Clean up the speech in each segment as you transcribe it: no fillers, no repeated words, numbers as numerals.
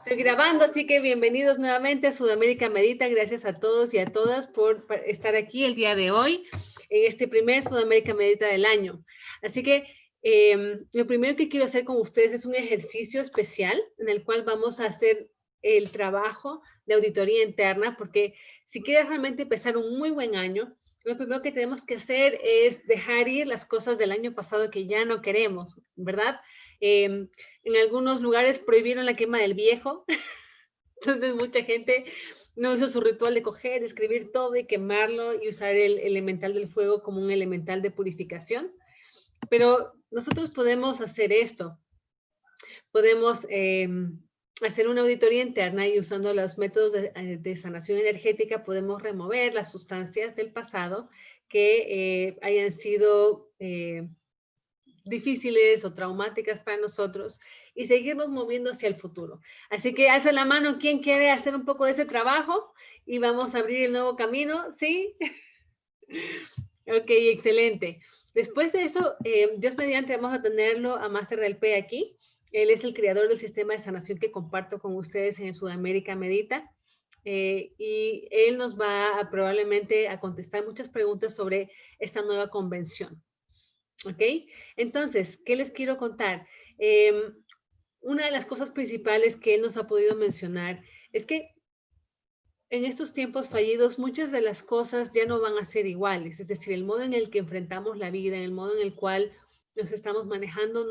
Estoy grabando, así que bienvenidos nuevamente a Sudamérica Medita. Gracias a todos y a todas por estar aquí el día de hoy en este primer Sudamérica Medita del año. Así que lo primero que quiero hacer con ustedes es un ejercicio especial en el cual vamos a hacer el trabajo de auditoría interna, porque si quieres realmente empezar un muy buen año, lo primero que tenemos que hacer es dejar ir las cosas del año pasado que ya no queremos, ¿verdad? En algunos lugares prohibieron la quema del viejo, entonces mucha gente no hizo su ritual de coger, escribir todo y quemarlo y usar el elemental del fuego como un elemental de purificación. Pero nosotros podemos hacer esto, podemos hacer una auditoría interna y usando los métodos de sanación energética podemos remover las sustancias del pasado que hayan sido difíciles o traumáticas para nosotros y seguirnos moviendo hacia el futuro. Así que alza la mano quien quiere hacer un poco de ese trabajo y vamos a abrir el nuevo camino, ¿sí? Ok, excelente. Después de eso, Dios mediante, vamos a tenerlo a Máster del P aquí. Él es el creador del sistema de sanación que comparto con ustedes en Sudamérica Medita. Y él nos va a, probablemente a contestar muchas preguntas sobre esta nueva convención. ¿Ok? Entonces, ¿qué les quiero contar? Una de las cosas principales que él nos ha podido mencionar es que en estos tiempos fallidos muchas de las cosas ya no van a ser iguales. Es decir, el modo en el que enfrentamos la vida, el modo en el cual nos estamos manejando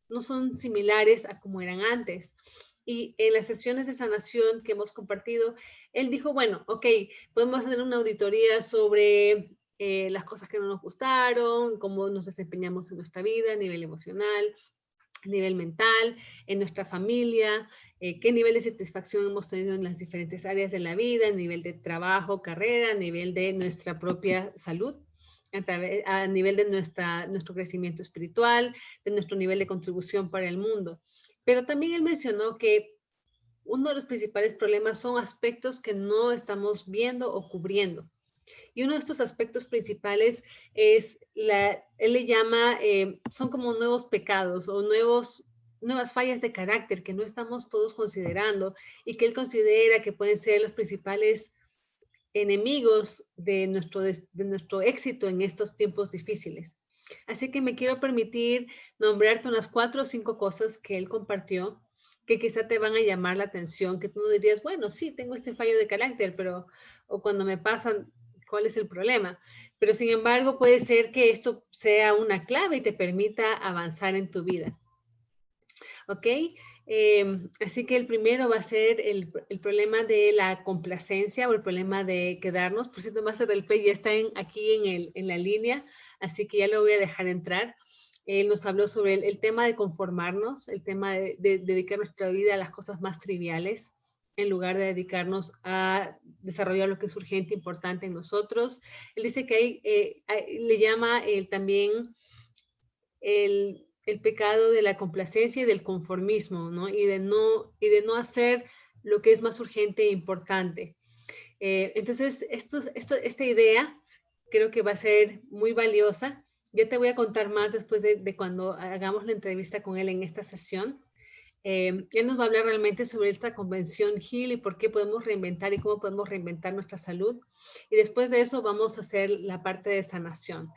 no son similares a como eran antes. Y en las sesiones de sanación que hemos compartido, él dijo, bueno, ok, podemos hacer una auditoría sobre las cosas que no nos gustaron, cómo nos desempeñamos en nuestra vida a nivel emocional, a nivel mental, en nuestra familia, qué nivel de satisfacción hemos tenido en las diferentes áreas de la vida, a nivel de trabajo, carrera, a nivel de nuestra propia salud, a nivel de nuestro crecimiento espiritual, de nuestro nivel de contribución para el mundo. Pero también él mencionó que uno de los principales problemas son aspectos que no estamos viendo o cubriendo. Y uno de estos aspectos principales es, él le llama, son como nuevos pecados o nuevas fallas de carácter que no estamos todos considerando y que él considera que pueden ser los principales enemigos de nuestro éxito en estos tiempos difíciles. Así que me quiero permitir nombrarte unas 4 o 5 cosas que él compartió que quizá te van a llamar la atención, que tú no dirías, bueno, sí, tengo este fallo de carácter, pero o cuando me pasan, ¿cuál es el problema? Pero sin embargo, puede ser que esto sea una clave y te permita avanzar en tu vida. ¿Ok? Así que el primero va a ser el problema de la complacencia o el problema de quedarnos. Por cierto, Máster del P ya está aquí en la línea, así que ya lo voy a dejar entrar. Él nos habló sobre el tema de conformarnos, el tema de dedicar nuestra vida a las cosas más triviales, en lugar de dedicarnos a desarrollar lo que es urgente, importante en nosotros. Él dice que le llama también el pecado de la complacencia y del conformismo, ¿no? Y de no hacer lo que es más urgente e importante. Entonces, esta idea creo que va a ser muy valiosa. Ya te voy a contar más después de cuando hagamos la entrevista con él en esta sesión. Él nos va a hablar realmente sobre esta convención HEAL y por qué podemos reinventar y cómo podemos reinventar nuestra salud. Y después de eso vamos a hacer la parte de sanación.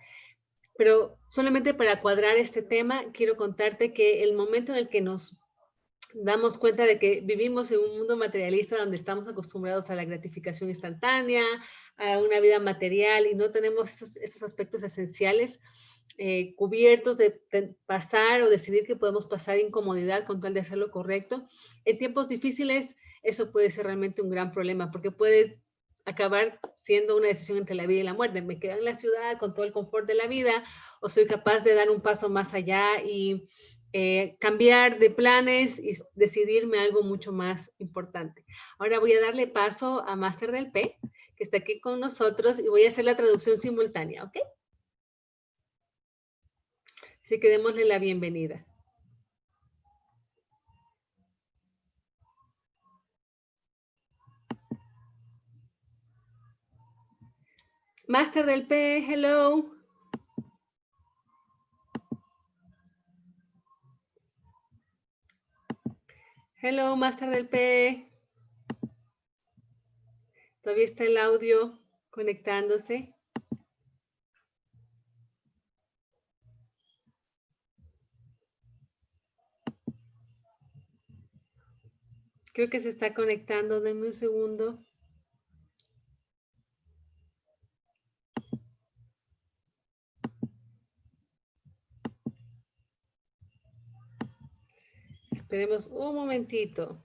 Pero solamente para cuadrar este tema, quiero contarte que el momento en el que nos damos cuenta de que vivimos en un mundo materialista donde estamos acostumbrados a la gratificación instantánea, a una vida material y no tenemos estos aspectos esenciales cubiertos de pasar o decidir que podemos pasar incomodidad con tal de hacer lo correcto. En tiempos difíciles eso puede ser realmente un gran problema porque puede acabar siendo una decisión entre la vida y la muerte. Me quedo en la ciudad con todo el confort de la vida o soy capaz de dar un paso más allá y cambiar de planes y decidirme algo mucho más importante. Ahora voy a darle paso a Máster del P, que está aquí con nosotros, y voy a hacer la traducción simultánea, ¿ok? Así que démosle la bienvenida. Máster del P, hello. Hello, Master del P. Todavía está el audio conectándose. Creo que se está conectando. Denme un segundo. Esperemos un momentito.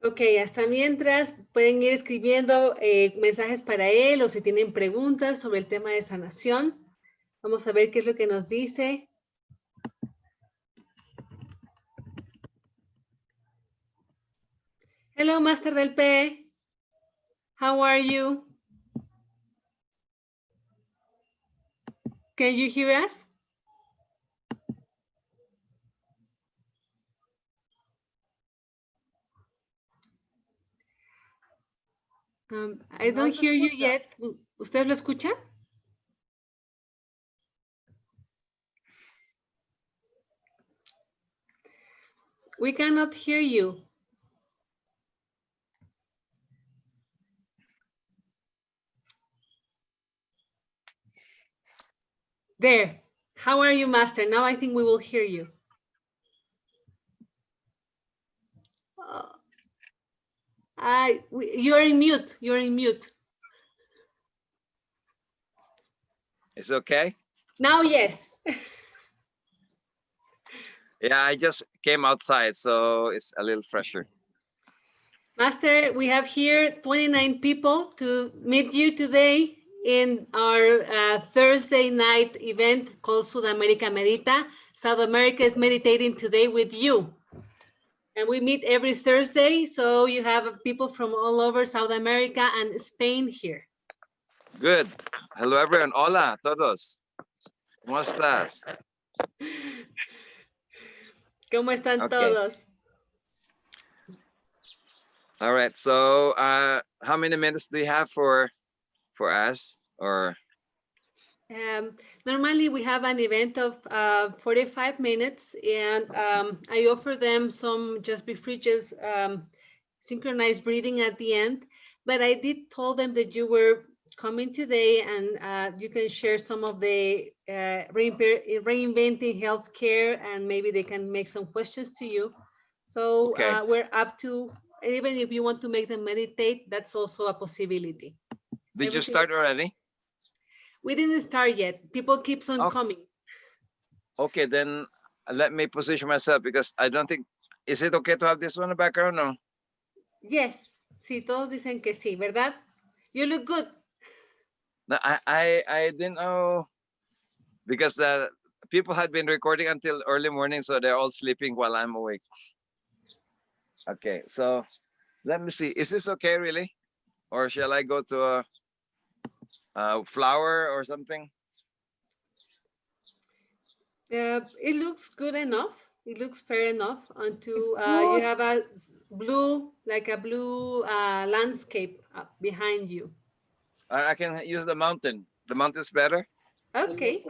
Ok, hasta mientras pueden ir escribiendo mensajes para él o si tienen preguntas sobre el tema de sanación. Vamos a ver qué es lo que nos dice. Hello, Master del P. How are you? Can you hear us? I don't hear you yet. ¿Ustedes lo escuchan? We cannot hear you. There. How are you, Master? Now I think we will hear you. You're in mute. You're in mute. It's okay? Now, yes. Yeah, I just came outside, so it's a little fresher. Master, we have here 29 people to meet you today in our Thursday night event called Sudamerica Medita. South America is meditating today with you. And we meet every Thursday, so you have people from all over South America and Spain here. Good. Hello, everyone. Hola, todos. ¿Cómo estás? ¿Cómo están todos? All right. So, how many minutes do you have for us? Or normally we have an event of 45 minutes, and I offer them some just befriches, synchronized breathing at the end. But I did told them that you were coming today, and you can share some of the reinventing healthcare, and maybe they can make some questions to you. So okay. we're up to, even if you want to make them meditate, that's also a possibility. Did you start already? We didn't start yet. People keeps on coming. Okay, then let me position myself because I don't think, is it okay to have this one in the background? No. Yes. Sí, todos dicen que sí, ¿verdad? You look good. No, I didn't know because people had been recording until early morning, so they're all sleeping while I'm awake. Okay, so let me see. Is this okay, really? Or shall I go to a flower or something? It looks good enough. It looks fair enough until you have a blue, like a blue landscape behind you. I can use the mountain. The mountain's better? Okay.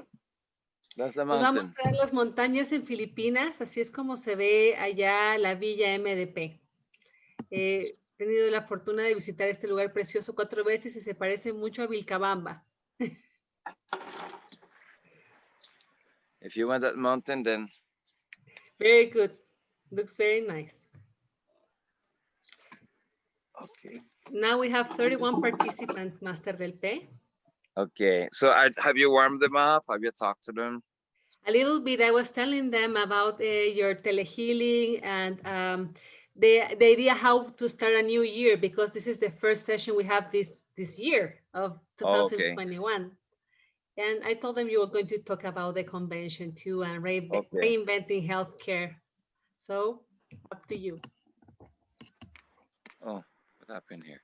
That's the Nos va a mountain. mostrar las montañas en Filipinas. Así es como se ve allá la Villa MDP. He tenido la fortuna de visitar este lugar precioso 4 veces y se parece mucho a Vilcabamba. If you want that mountain, then. Very good. Looks very nice. Okay. Now we have 31 participants, Master del P. Okay. So have you warmed them up? Have you talked to them? A little bit. I was telling them about your telehealing and the idea how to start a new year, because this is the first session we have this year of 2021. Okay. And I told them you were going to talk about the convention too and reinventing healthcare. So up to you. Oh, what happened here?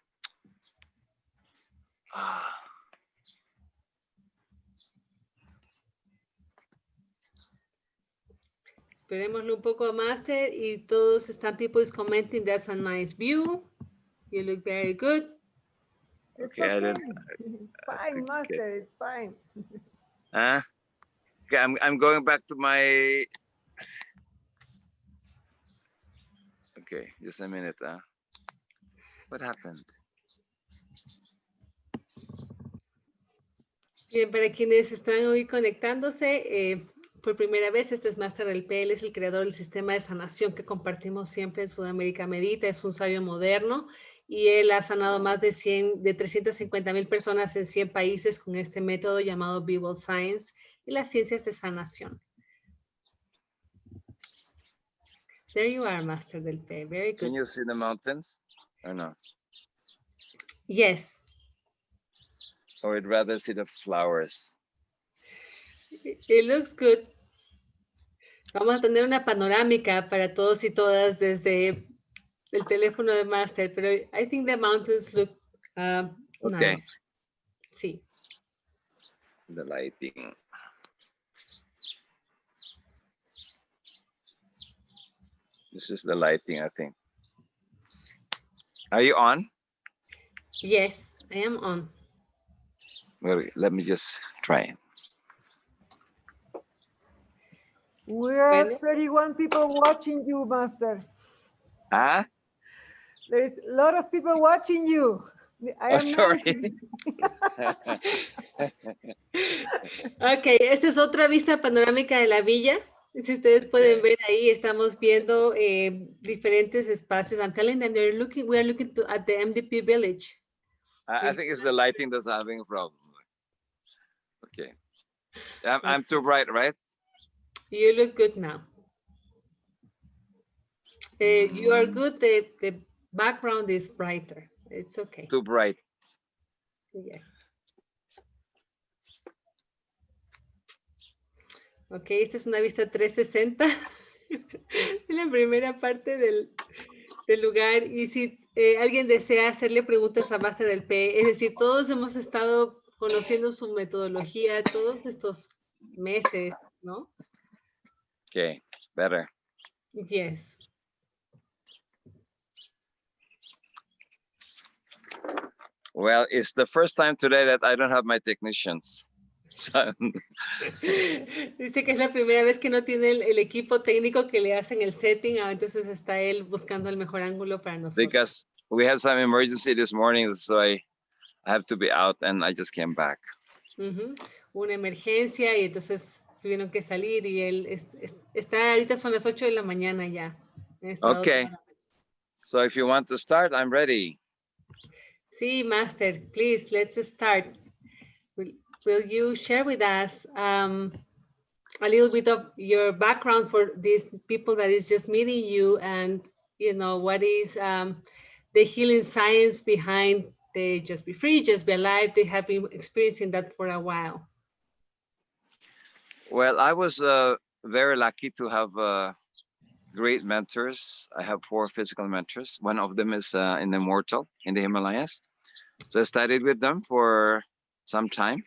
Esperémoslo un poco, Master, y todos están, people is commenting, that's a nice view. You look very good. It's Okay, I okay. don't. Fine, Okay. Master. It's fine. Okay, I'm going back to my. Okay, just a minute. What happened? Bien, para quienes están hoy conectándose, por primera vez, este es Master del P. Él es el creador del sistema de sanación que compartimos siempre en Sudamérica Medita. Es un sabio moderno y él ha sanado más de 350,000 personas en 100 países con este método llamado Behavioral Science y las ciencias de sanación. There you are, Master del P. Very good. Can you see the mountains or no? Yes. Or I'd rather see the flowers. It looks good. Vamos a tener una panorámica para todos y todas desde el teléfono de Master, pero I think the mountains look Okay. nice. Sí. The lighting. This is the lighting, I think. Are you on? Yes, I am on. Well, let me just try. We are Bueno. 31 people watching you, Master. Ah? There's a lot of people watching you. I am Sorry. Ok, esta es otra vista panorámica de la villa. Si ustedes pueden ver ahí, estamos viendo diferentes espacios. I'm telling them we are looking at the MDP village. I think it's the lighting that's having a problem. Okay. I'm too bright, right? You look good now. You are good. The background is brighter. It's okay. Too bright. Yeah. Ok, esta es una vista 360 de la primera parte del lugar. Y si alguien desea hacerle preguntas a Master del P, es decir, todos hemos estado conociendo su metodología todos estos meses, ¿no? Okay, better. Yes. Well, it's the first time today that I don't have my technicians. Dice que es la primera vez que no tiene el equipo técnico que le hacen el setting, entonces está él buscando el mejor ángulo para nosotros. Because we had some emergency this morning, so I have to be out and I just came back. Una emergencia y entonces tuvieron que salir y él está, ahorita son las 8 de la mañana ya. Okay, so if you want to start, I'm ready. Sí, Master, please, let's start. Will you share with us a little bit of your background for these people that is just meeting you, and you know what is the healing science behind the Just Be Free, Just Be Alive? They have been experiencing that for a while. Well, I was very lucky to have great mentors. I have 4 physical mentors. One of them is an immortal in the Himalayas. So I studied with them for some time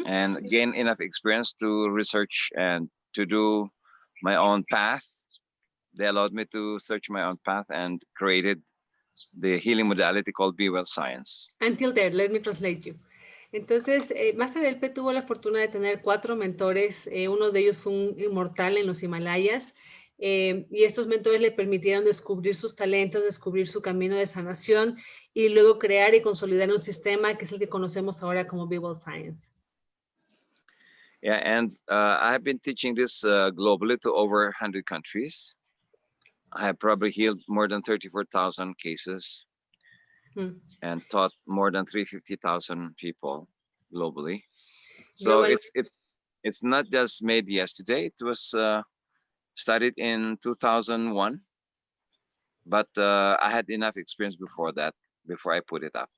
and gained enough experience to research and to do my own path. They allowed me to search my own path and created the healing modality called Be Well Science. Until there, let me translate you. Entonces, Master del P tuvo la fortuna de tener 4 mentores. Uno de ellos fue un inmortal en los Himalayas. Y estos mentores le permitieron descubrir sus talentos, descubrir su camino de sanación y luego crear y consolidar un sistema que es el que conocemos ahora como Behavioral Science. Yeah, and I have been teaching this globally to over 100 countries. I have probably healed more than 34,000 cases and taught more than 350,000 people globally. So it's not just made yesterday. It was started in 2001, but I had enough experience before that, before I put it up.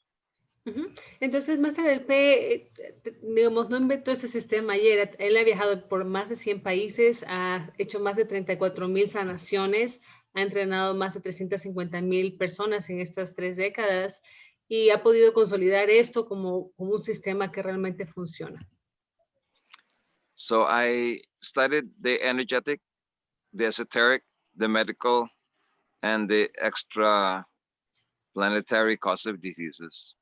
Entonces, Master del P, digamos, no inventó este sistema ayer. Él ha viajado por más de 100 países, ha hecho más de 34,000 sanaciones, ha entrenado más de 350,000 personas en estas 3 décadas y ha podido consolidar esto como un sistema que realmente funciona. So I studied the energetic, the esoteric, the medical, and the extra planetary cause of diseases.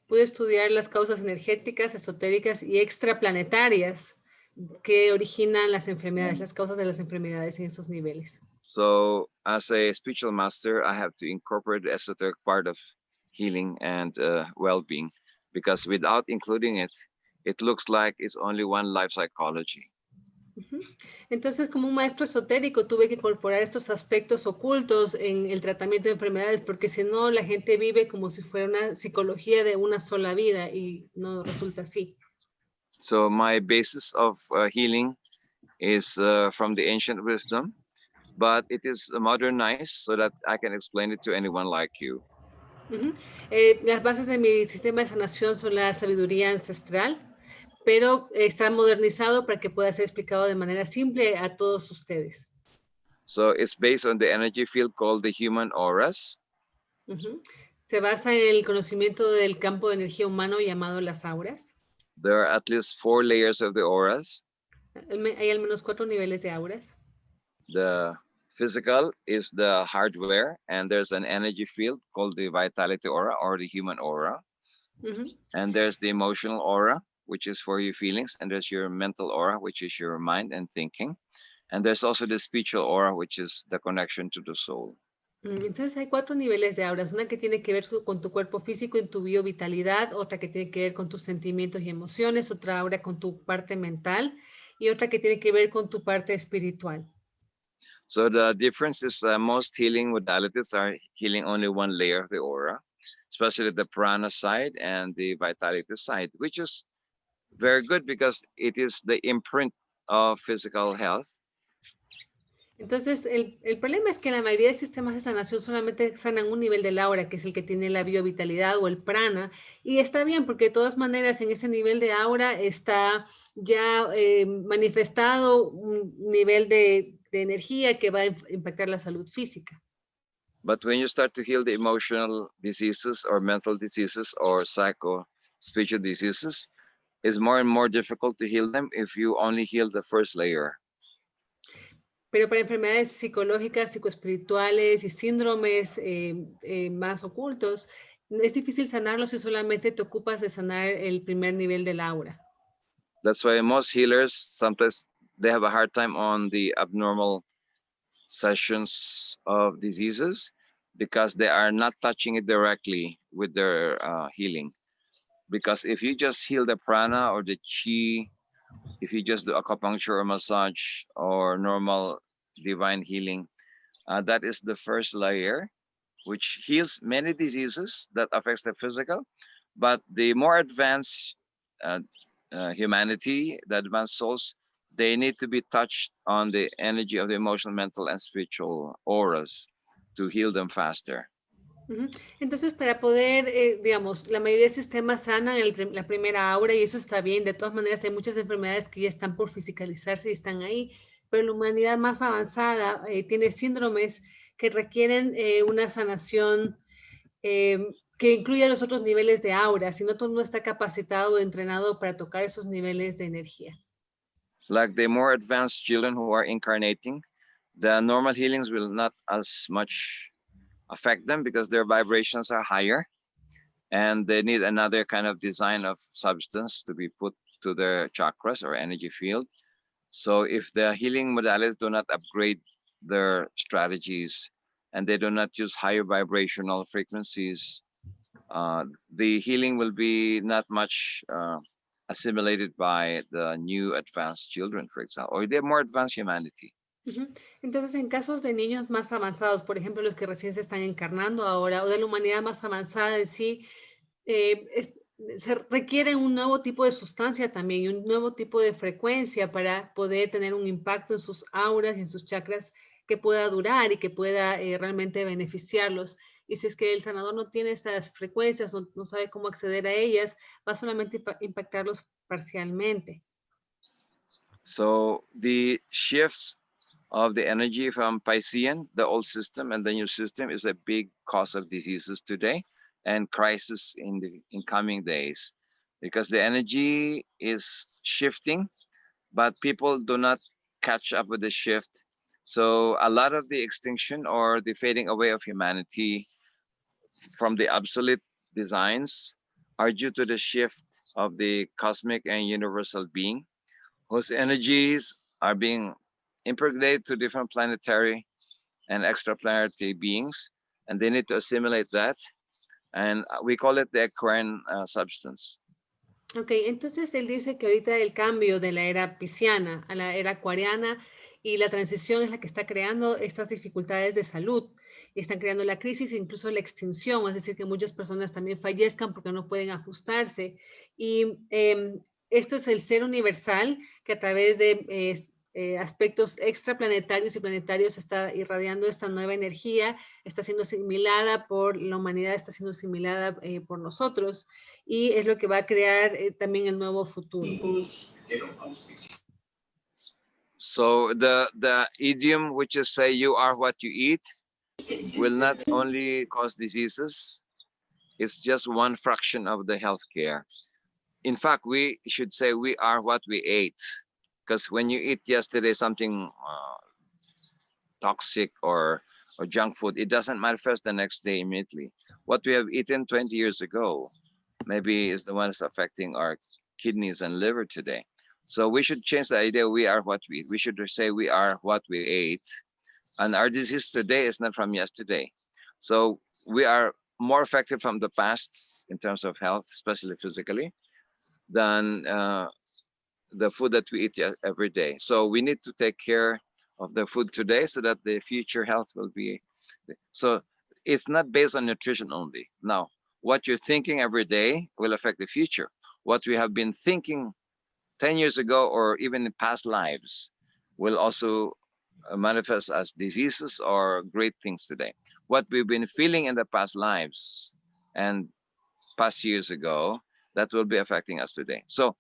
Pude estudiar las causas energéticas, esotéricas y extraplanetarias que originan las enfermedades, las causas de las enfermedades en esos niveles. So as a spiritual master, I have to incorporate the esoteric part of healing and well-being, because without including it, it looks like it's only one life psychology. Entonces, como un maestro esotérico, tuve que incorporar estos aspectos ocultos en el tratamiento de enfermedades, porque si no, la gente vive como si fuera una psicología de una sola vida y no resulta así. So my basis of healing is from the ancient wisdom, but it is modernized so that I can explain it to anyone like you. Las bases de mi sistema de sanación son la sabiduría ancestral, pero está modernizado para que pueda ser explicado de manera simple a todos ustedes. So it's based on the energy field called the human auras. Se basa en el conocimiento del campo de energía humano llamado las auras. There are at least 4 layers of the auras. Hay al menos 4 niveles de auras. The physical is the hardware, and there's an energy field called the vitality aura or the human aura. And there's the emotional aura, which is for your feelings, and there's your mental aura, which is your mind and thinking. And there's also the spiritual aura, which is the connection to the soul. Entonces hay 4 niveles de auras, una que tiene que ver con tu cuerpo físico y tu biovitalidad, otra que tiene que ver con tus sentimientos y emociones, otra aura con tu parte mental y otra que tiene que ver con tu parte espiritual. So the difference is most healing modalities are healing only one layer of the aura, especially the prana side and the vitality side, which is very good because it is the imprint of physical health. Entonces, el problema es que la mayoría de sistemas de sanación solamente sanan un nivel del aura, que es el que tiene la biovitalidad o el prana, y está bien porque de todas maneras en ese nivel de aura está ya manifestado un nivel de energía que va a impactar la salud física. But when you start to heal the emotional diseases or mental diseases or psycho-spiritual diseases, it's more and more difficult to heal them if you only heal the first layer. Pero para enfermedades psicológicas, psicoespirituales y síndromes más ocultos, es difícil sanarlos si solamente te ocupas de sanar el primer nivel del aura. That's why most healers, sometimes they have a hard time on the abnormal sessions of diseases because they are not touching it directly with their healing. Because if you just heal the prana or the chi, if you just do acupuncture or massage or normal divine healing, that is the first layer, which heals many diseases that affects the physical. But the more advanced humanity, the advanced souls, they need to be touched on the energy of the emotional, mental, and spiritual auras to heal them faster. Entonces, para poder, digamos, la mayoría de sistemas sanan la primera aura y eso está bien. De todas maneras, hay muchas enfermedades que ya están por fisicalizarse y están ahí, pero la humanidad más avanzada tiene síndromes que requieren una sanación que incluya los otros niveles de aura, si no, todo no está capacitado o entrenado para tocar esos niveles de energía. Like the more advanced children who are incarnating, the normal healings will not as much affect them because their vibrations are higher and they need another kind of design of substance to be put to their chakras or energy field. So if the healing modalities do not upgrade their strategies and they do not use higher vibrational frequencies, the healing will be not much assimilated by the new advanced children, for example, or the more advanced humanity. Entonces, en casos de niños más avanzados, por ejemplo, los que recién se están encarnando ahora, o de la humanidad más avanzada en sí, se requiere un nuevo tipo de sustancia también, y un nuevo tipo de frecuencia para poder tener un impacto en sus auras y en sus chakras que pueda durar y que pueda realmente beneficiarlos. Y si es que el sanador no tiene estas frecuencias, no sabe cómo acceder a ellas, va solamente a impactarlos parcialmente. So the shifts of the energy from Piscean, the old system, and the new system is a big cause of diseases today and crisis in coming days, because the energy is shifting, but people do not catch up with the shift. So a lot of the extinction or the fading away of humanity from the obsolete designs are due to the shift of the cosmic and universal being, whose energies are being impregnated to different planetary and extraplanetary beings, and they need to assimilate that, and we call it the Aquarian substance. Ok, entonces él dice que ahorita el cambio de la era pisciana a la era acuariana y la transición es la que está creando estas dificultades de salud. Están creando la crisis, incluso la extinción, es decir, que muchas personas también fallezcan porque no pueden ajustarse. Y esto es el ser universal que a través de aspectos extraplanetarios y planetarios está irradiando esta nueva energía, está siendo asimilada por la humanidad, está siendo asimilada por nosotros, y es lo que va a crear también el nuevo futuro. So the idiom which is say you are what you eat will not only cause diseases, it's just one fraction of the healthcare. In fact, we should say we are what we ate. Because when you eat yesterday something toxic or junk food, it doesn't manifest the next day immediately. What we have eaten 20 years ago maybe is the one that's affecting our kidneys and liver today. So we should change the idea we are what we eat. We should say we are what we ate. And our disease today is not from yesterday. So we are more affected from the past in terms of health, especially physically, than the food that we eat every day. So we need to take care of the food today so that the future health will be. So it's not based on nutrition only. Now, what you're thinking every day will affect the future. What we have been thinking 10 years ago or even in past lives will also manifest as diseases or great things today. What we've been feeling in the past lives and past years ago, that will be affecting us today. So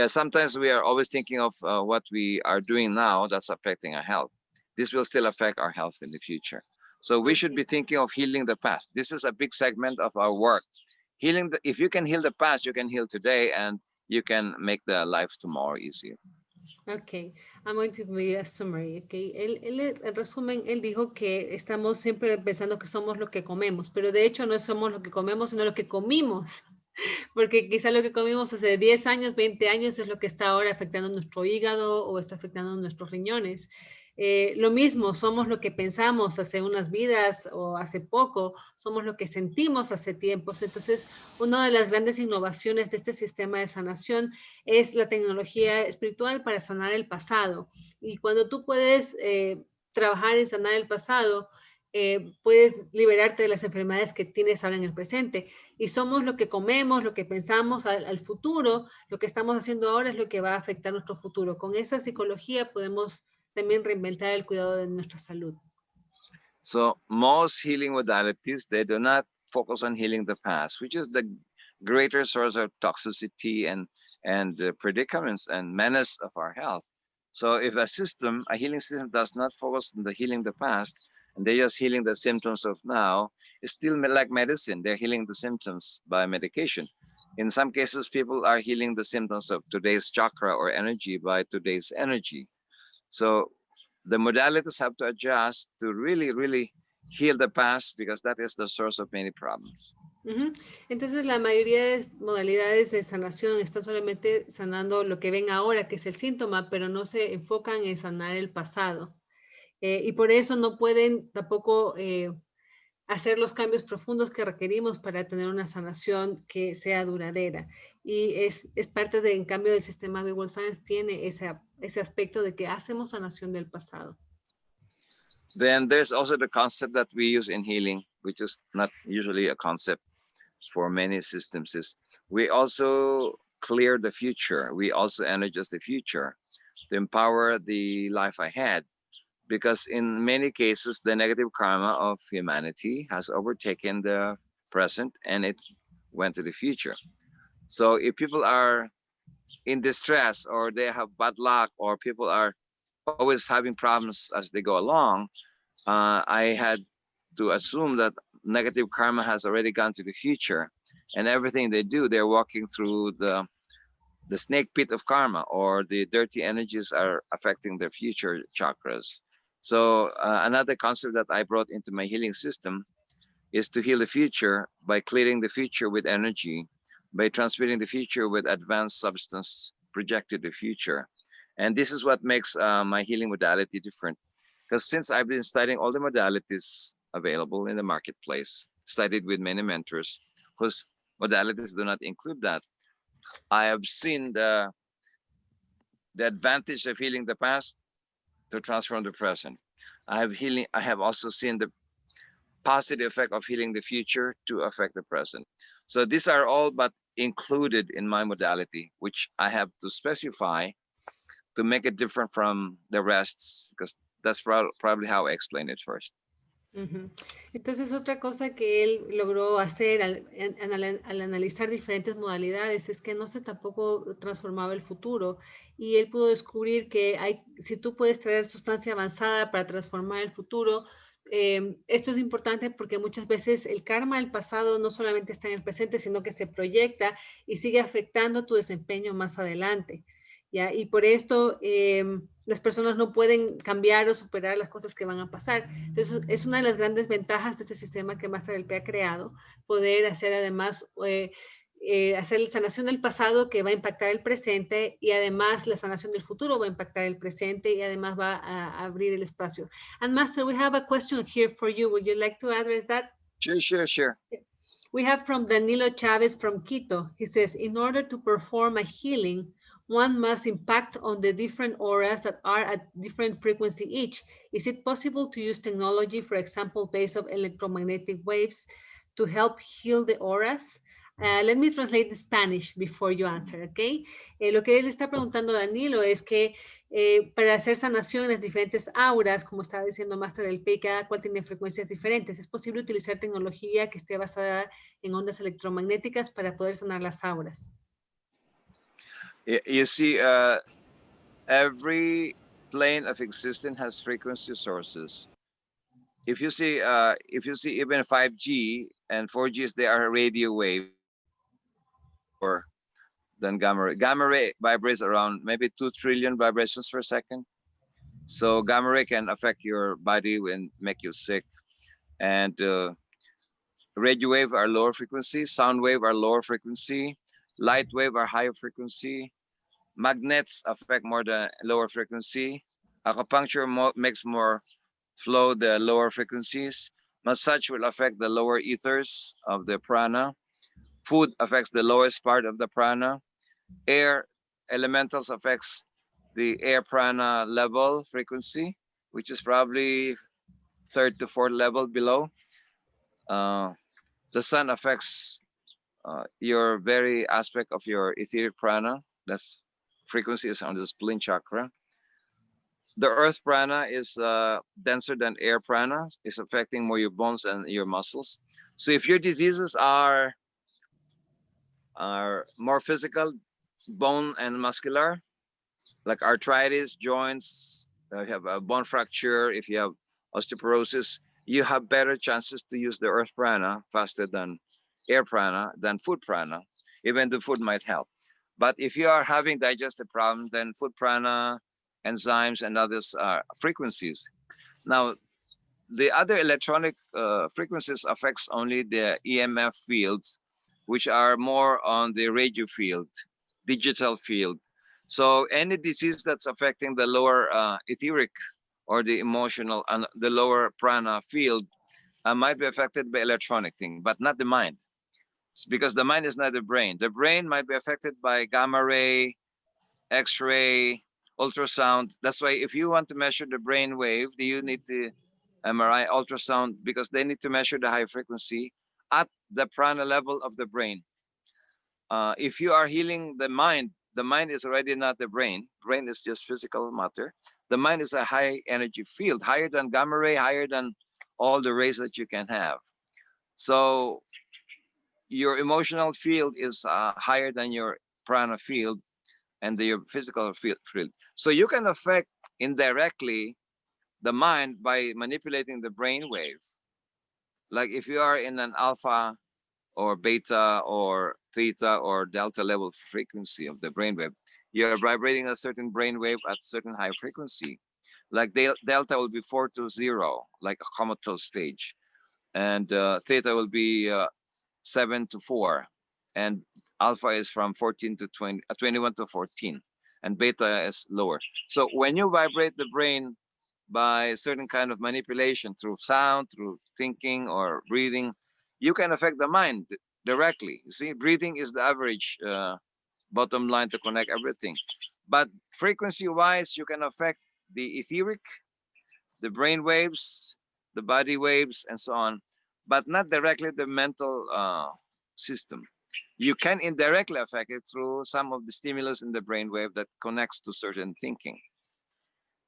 sometimes we are always thinking of what we are doing now that's affecting our health. This will still affect our health in the future. So we should be thinking of healing the past. This is a big segment of our work. Healing, if you can heal the past, you can heal today, and you can make the life tomorrow easier. Ok, I'm going to read a summary. Okay. En resumen, él dijo que estamos siempre pensando que somos lo que comemos, pero de hecho no somos lo que comemos, sino lo que comimos. Porque quizá lo que comimos hace 10 años, 20 años es lo que está ahora afectando nuestro hígado o está afectando nuestros riñones. Lo mismo, somos lo que pensamos hace unas vidas o hace poco, somos lo que sentimos hace tiempos. Entonces, una de las grandes innovaciones de este sistema de sanación es la tecnología espiritual para sanar el pasado. Y cuando tú puedes trabajar en sanar el pasado, puedes liberarte de las enfermedades que tienes ahora en el presente. Y somos lo que comemos, lo que pensamos al futuro, lo que estamos haciendo ahora es lo que va a afectar nuestro futuro. Con esa psicología podemos también reinventar el cuidado de nuestra salud. So most healing modalities, they do not focus on healing the past, which is the greater source of toxicity and predicaments and menace of our health. So if a healing system does not focus on the healing the past, and they're just healing the symptoms of now, it's still like medicine. They're healing the symptoms by medication. In some cases, people are healing the symptoms of today's chakra or energy by today's energy. So the modalities have to adjust to really, really heal the past, because that is the source of many problems. Entonces la mayoría de modalidades de sanación están solamente sanando lo que ven ahora, que es el síntoma, pero no se enfocan en sanar el pasado. Y por eso no pueden tampoco hacer los cambios profundos que requerimos para tener una sanación que sea duradera. Y es parte en cambio del sistema de World Science tiene ese aspecto de que hacemos sanación del pasado. Then there's also the concept that we use in healing, which is not usually a concept for many systems, is we also clear the future. We also energize the future to empower the life ahead. Because in many cases, the negative karma of humanity has overtaken the present and it went to the future. So if people are in distress or they have bad luck or people are always having problems as they go along, I had to assume that negative karma has already gone to the future, and everything they do, they're walking through the snake pit of karma, or the dirty energies are affecting their future chakras. So another concept that I brought into my healing system is to heal the future by clearing the future with energy, by transmitting the future with advanced substance projected the future. And this is what makes my healing modality different. Because since I've been studying all the modalities available in the marketplace, studied with many mentors whose modalities do not include that, I have seen the advantage of healing the past to transform the present. I have also seen the positive effect of healing the future to affect the present. So these are all but included in my modality, which I have to specify to make it different from the rest, because that's probably how I explain it first. Entonces, otra cosa que él logró hacer al analizar diferentes modalidades es que no se tampoco transformaba el futuro, y él pudo descubrir que si tú puedes traer sustancia avanzada para transformar el futuro, esto es importante porque muchas veces el karma del pasado no solamente está en el presente, sino que se proyecta y sigue afectando tu desempeño más adelante. ¿Ya? Y por esto las personas no pueden cambiar o superar las cosas que van a pasar. Entonces, es una de las grandes ventajas de este sistema que Master LP ha creado, poder hacer además, hacer la sanación del pasado que va a impactar el presente, y además la sanación del futuro va a impactar el presente y además va a abrir el espacio. And Master, we have a question here for you. Would you like to address that? Sure. We have from Danilo Chavez from Quito. He says, in order to perform a healing, one must impact on the different auras that are at different frequency each. Is it possible to use technology, for example, based on electromagnetic waves, to help heal the auras? Let me translate the Spanish before you answer, okay? Lo que él está preguntando Danilo es que para hacer sanaciones, diferentes auras, como estaba diciendo Master del P, cada cual tiene frecuencias diferentes. ¿Es posible utilizar tecnología que esté basada en ondas electromagnéticas para poder sanar las auras? You see, every plane of existence has frequency sources. If you see even 5G and 4G, they are radio wave, or than gamma ray. Gamma ray vibrates around maybe 2 trillion vibrations per second. So gamma ray can affect your body and make you sick. And radio wave are lower frequency, sound wave are lower frequency, light wave are higher frequency. Magnets affect more the lower frequency. Acupuncture makes more flow the lower frequencies. Massage will affect the lower ethers of the prana. Food affects the lowest part of the prana. Air elementals affects the air prana level frequency, which is probably 3rd to 4th level below. The sun affects your very aspect of your etheric prana. That's frequency is on the spleen chakra. The earth prana is denser than air prana, is affecting more your bones and your muscles. So if your diseases are more physical, bone and muscular, like arthritis, joints, you have a bone fracture, if you have osteoporosis, you have better chances to use the earth prana faster than air prana, than food prana, even the food might help. But if you are having digestive problems, then food prana, enzymes, and others are frequencies. Now, the other electronic frequencies affects only the EMF fields, which are more on the radio field, digital field. So any disease that's affecting the lower etheric or the emotional and the lower prana field might be affected by electronic thing, but not the mind. Because the mind is not the brain. The brain might be affected by gamma ray, X-ray, ultrasound. That's why if you want to measure the brain wave, you need the MRI, ultrasound, because they need to measure the high frequency at the prana level of the brain. If you are healing the mind is already not the brain. Brain is just physical matter. The mind is a high energy field, higher than gamma ray, higher than all the rays that you can have. So your emotional field is higher than your prana field and your physical field. So you can affect indirectly the mind by manipulating the brain wave. Like if you are in an alpha or beta or theta or delta level frequency of the brainwave, you're vibrating a certain brainwave at certain high frequency. Like delta will be 4 to 0, like a comatose stage. and theta will be 7 to 4, and alpha is from 14 to 21 to 14, and beta is lower. So when you vibrate the brain by a certain kind of manipulation through sound, through thinking or breathing, you can affect the mind directly. You see, breathing is the average bottom line to connect everything. But frequency-wise, you can affect the etheric, the brain waves, the body waves, and so on, but not directly the mental system. You can indirectly affect it through some of the stimulus in the brain wave that connects to certain thinking.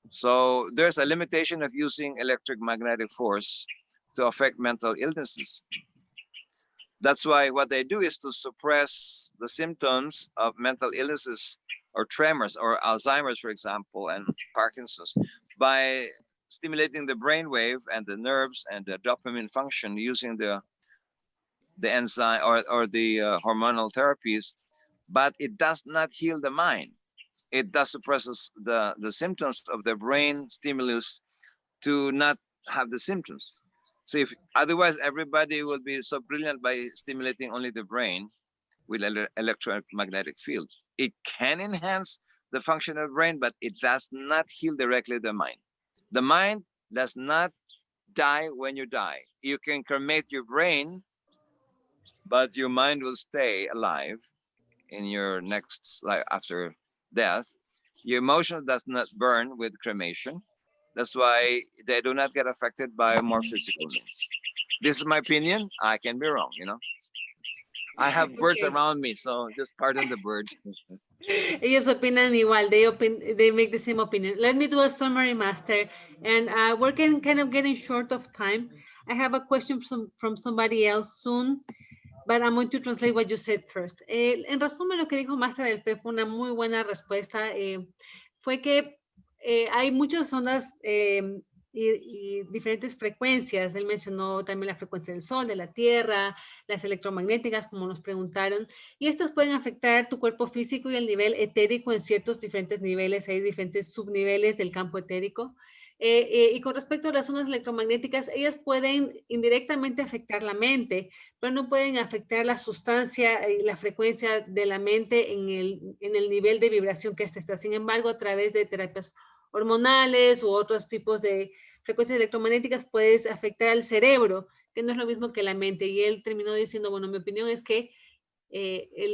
So there's a limitation of using electromagnetic force to affect mental illnesses. That's why what they do is to suppress the symptoms of mental illnesses or tremors or Alzheimer's, for example, and Parkinson's by stimulating the brain wave and the nerves and the dopamine function using the enzyme or the hormonal therapies, but it does not heal the mind. It does suppresses the symptoms of the brain stimulus to not have the symptoms. So if otherwise everybody will be so brilliant by stimulating only the brain with electromagnetic field. It can enhance the function of the brain, but it does not heal directly the mind. The mind does not die when you die. You can cremate your brain, but your mind will stay alive in your next life after death. Your emotion does not burn with cremation. That's why they do not get affected by more physical means. This is my opinion. I can be wrong, you know. I have birds Okay. around me, so just pardon the birds. Ellos opinan igual. They make the same opinion. Let me do a summary, Master. And we're kind of getting short of time. I have a question from somebody else soon, but I'm going to translate what you said first. En resumen, lo que dijo Master del P fue una muy buena respuesta. Fue que hay muchas ondas y diferentes frecuencias. Él mencionó también la frecuencia del Sol, de la Tierra, las electromagnéticas, como nos preguntaron, y estas pueden afectar tu cuerpo físico y el nivel etérico en ciertos diferentes niveles. Hay diferentes subniveles del campo etérico. Y con respecto a las ondas electromagnéticas, ellas pueden indirectamente afectar la mente, pero no pueden afectar la sustancia y la frecuencia de la mente en el nivel de vibración que ésta está. Sin embargo, a través de terapias hormonales u otros tipos de frecuencias electromagnéticas puedes afectar al cerebro, que no es lo mismo que la mente. Y él terminó diciendo, bueno, mi opinión es que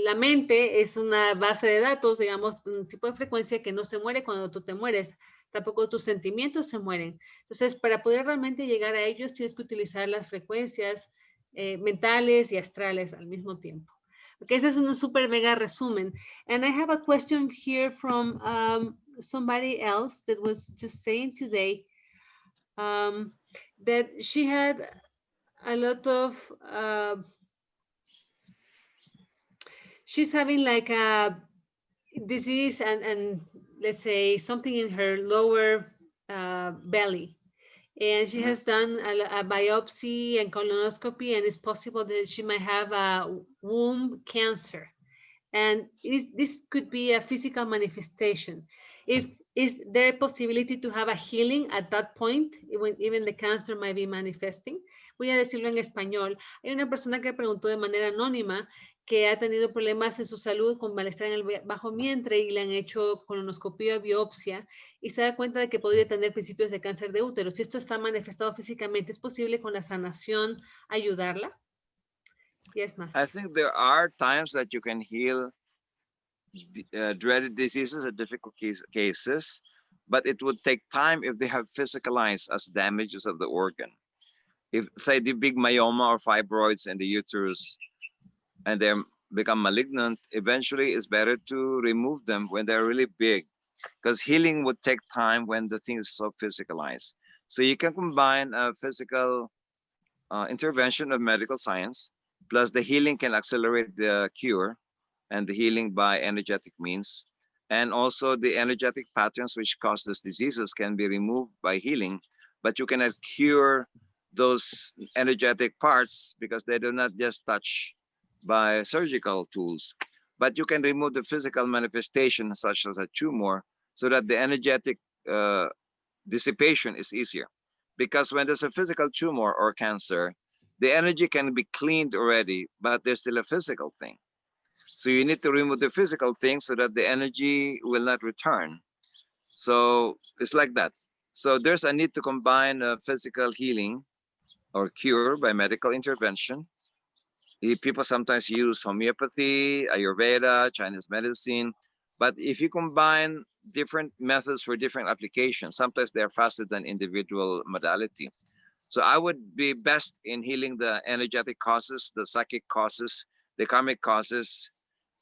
la mente es una base de datos, digamos, un tipo de frecuencia que no se muere cuando tú te mueres. Tampoco tus sentimientos se mueren. Entonces, para poder realmente llegar a ellos, tienes que utilizar las frecuencias mentales y astrales al mismo tiempo. Okay, ese es un super mega resumen. And I have a question here from somebody else that was just saying today that she had a lot of, she's having like a disease and let's say something in her lower belly. And she has done a biopsy and colonoscopy, and it's possible that she might have a womb cancer. And this could be a physical manifestation. Is there a possibility to have a healing at that point, when even the cancer might be manifesting? Voy a decirlo en español. Hay una persona que preguntó de manera anónima que ha tenido problemas en su salud con malestar en el bajo vientre y le han hecho colonoscopia, biopsia, y se da cuenta de que podría tener principios de cáncer de útero. Si esto está manifestado físicamente, ¿es posible con la sanación ayudarla? Yes, Master. I think there are times that you can heal dreaded diseases or difficult cases, but it would take time if they have physicalized as damages of the organ. If, say, the big myoma or fibroids in the uterus and they become malignant, eventually it's better to remove them when they're really big, because healing would take time when the thing is so physicalized. So you can combine a physical intervention of medical science, plus the healing can accelerate the cure and the healing by energetic means. And also the energetic patterns which cause these diseases can be removed by healing, but you cannot cure those energetic parts because they do not just touch by surgical tools, but you can remove the physical manifestation such as a tumor so that the energetic dissipation is easier. Because when there's a physical tumor or cancer, the energy can be cleaned already, but there's still a physical thing. So you need to remove the physical thing so that the energy will not return. So it's like that. So there's a need to combine physical healing or cure by medical intervention. People sometimes use homeopathy, Ayurveda, Chinese medicine. But if you combine different methods for different applications, sometimes they're faster than individual modality. So I would be best in healing the energetic causes, the psychic causes, the karmic causes,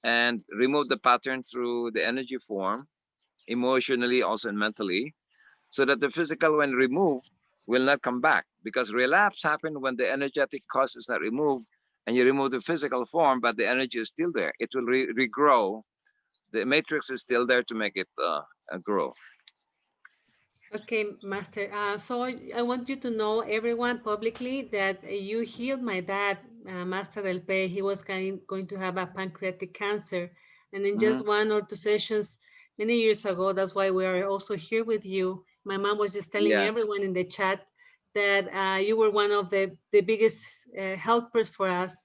and remove the pattern through the energy form, emotionally, also and mentally, so that the physical, when removed, will not come back. Because relapse happens when the energetic cause is not removed, and you remove the physical form, but the energy is still there. It will regrow. The matrix is still there to make it grow. Okay, Master. So I want you to know, everyone, publicly, that you healed my dad, Master Del Pe. He was going to have a pancreatic cancer. And in just 1 or 2 sessions, many years ago, that's why we are also here with you. My mom was just telling everyone in the chat that you were one of the biggest helpers for us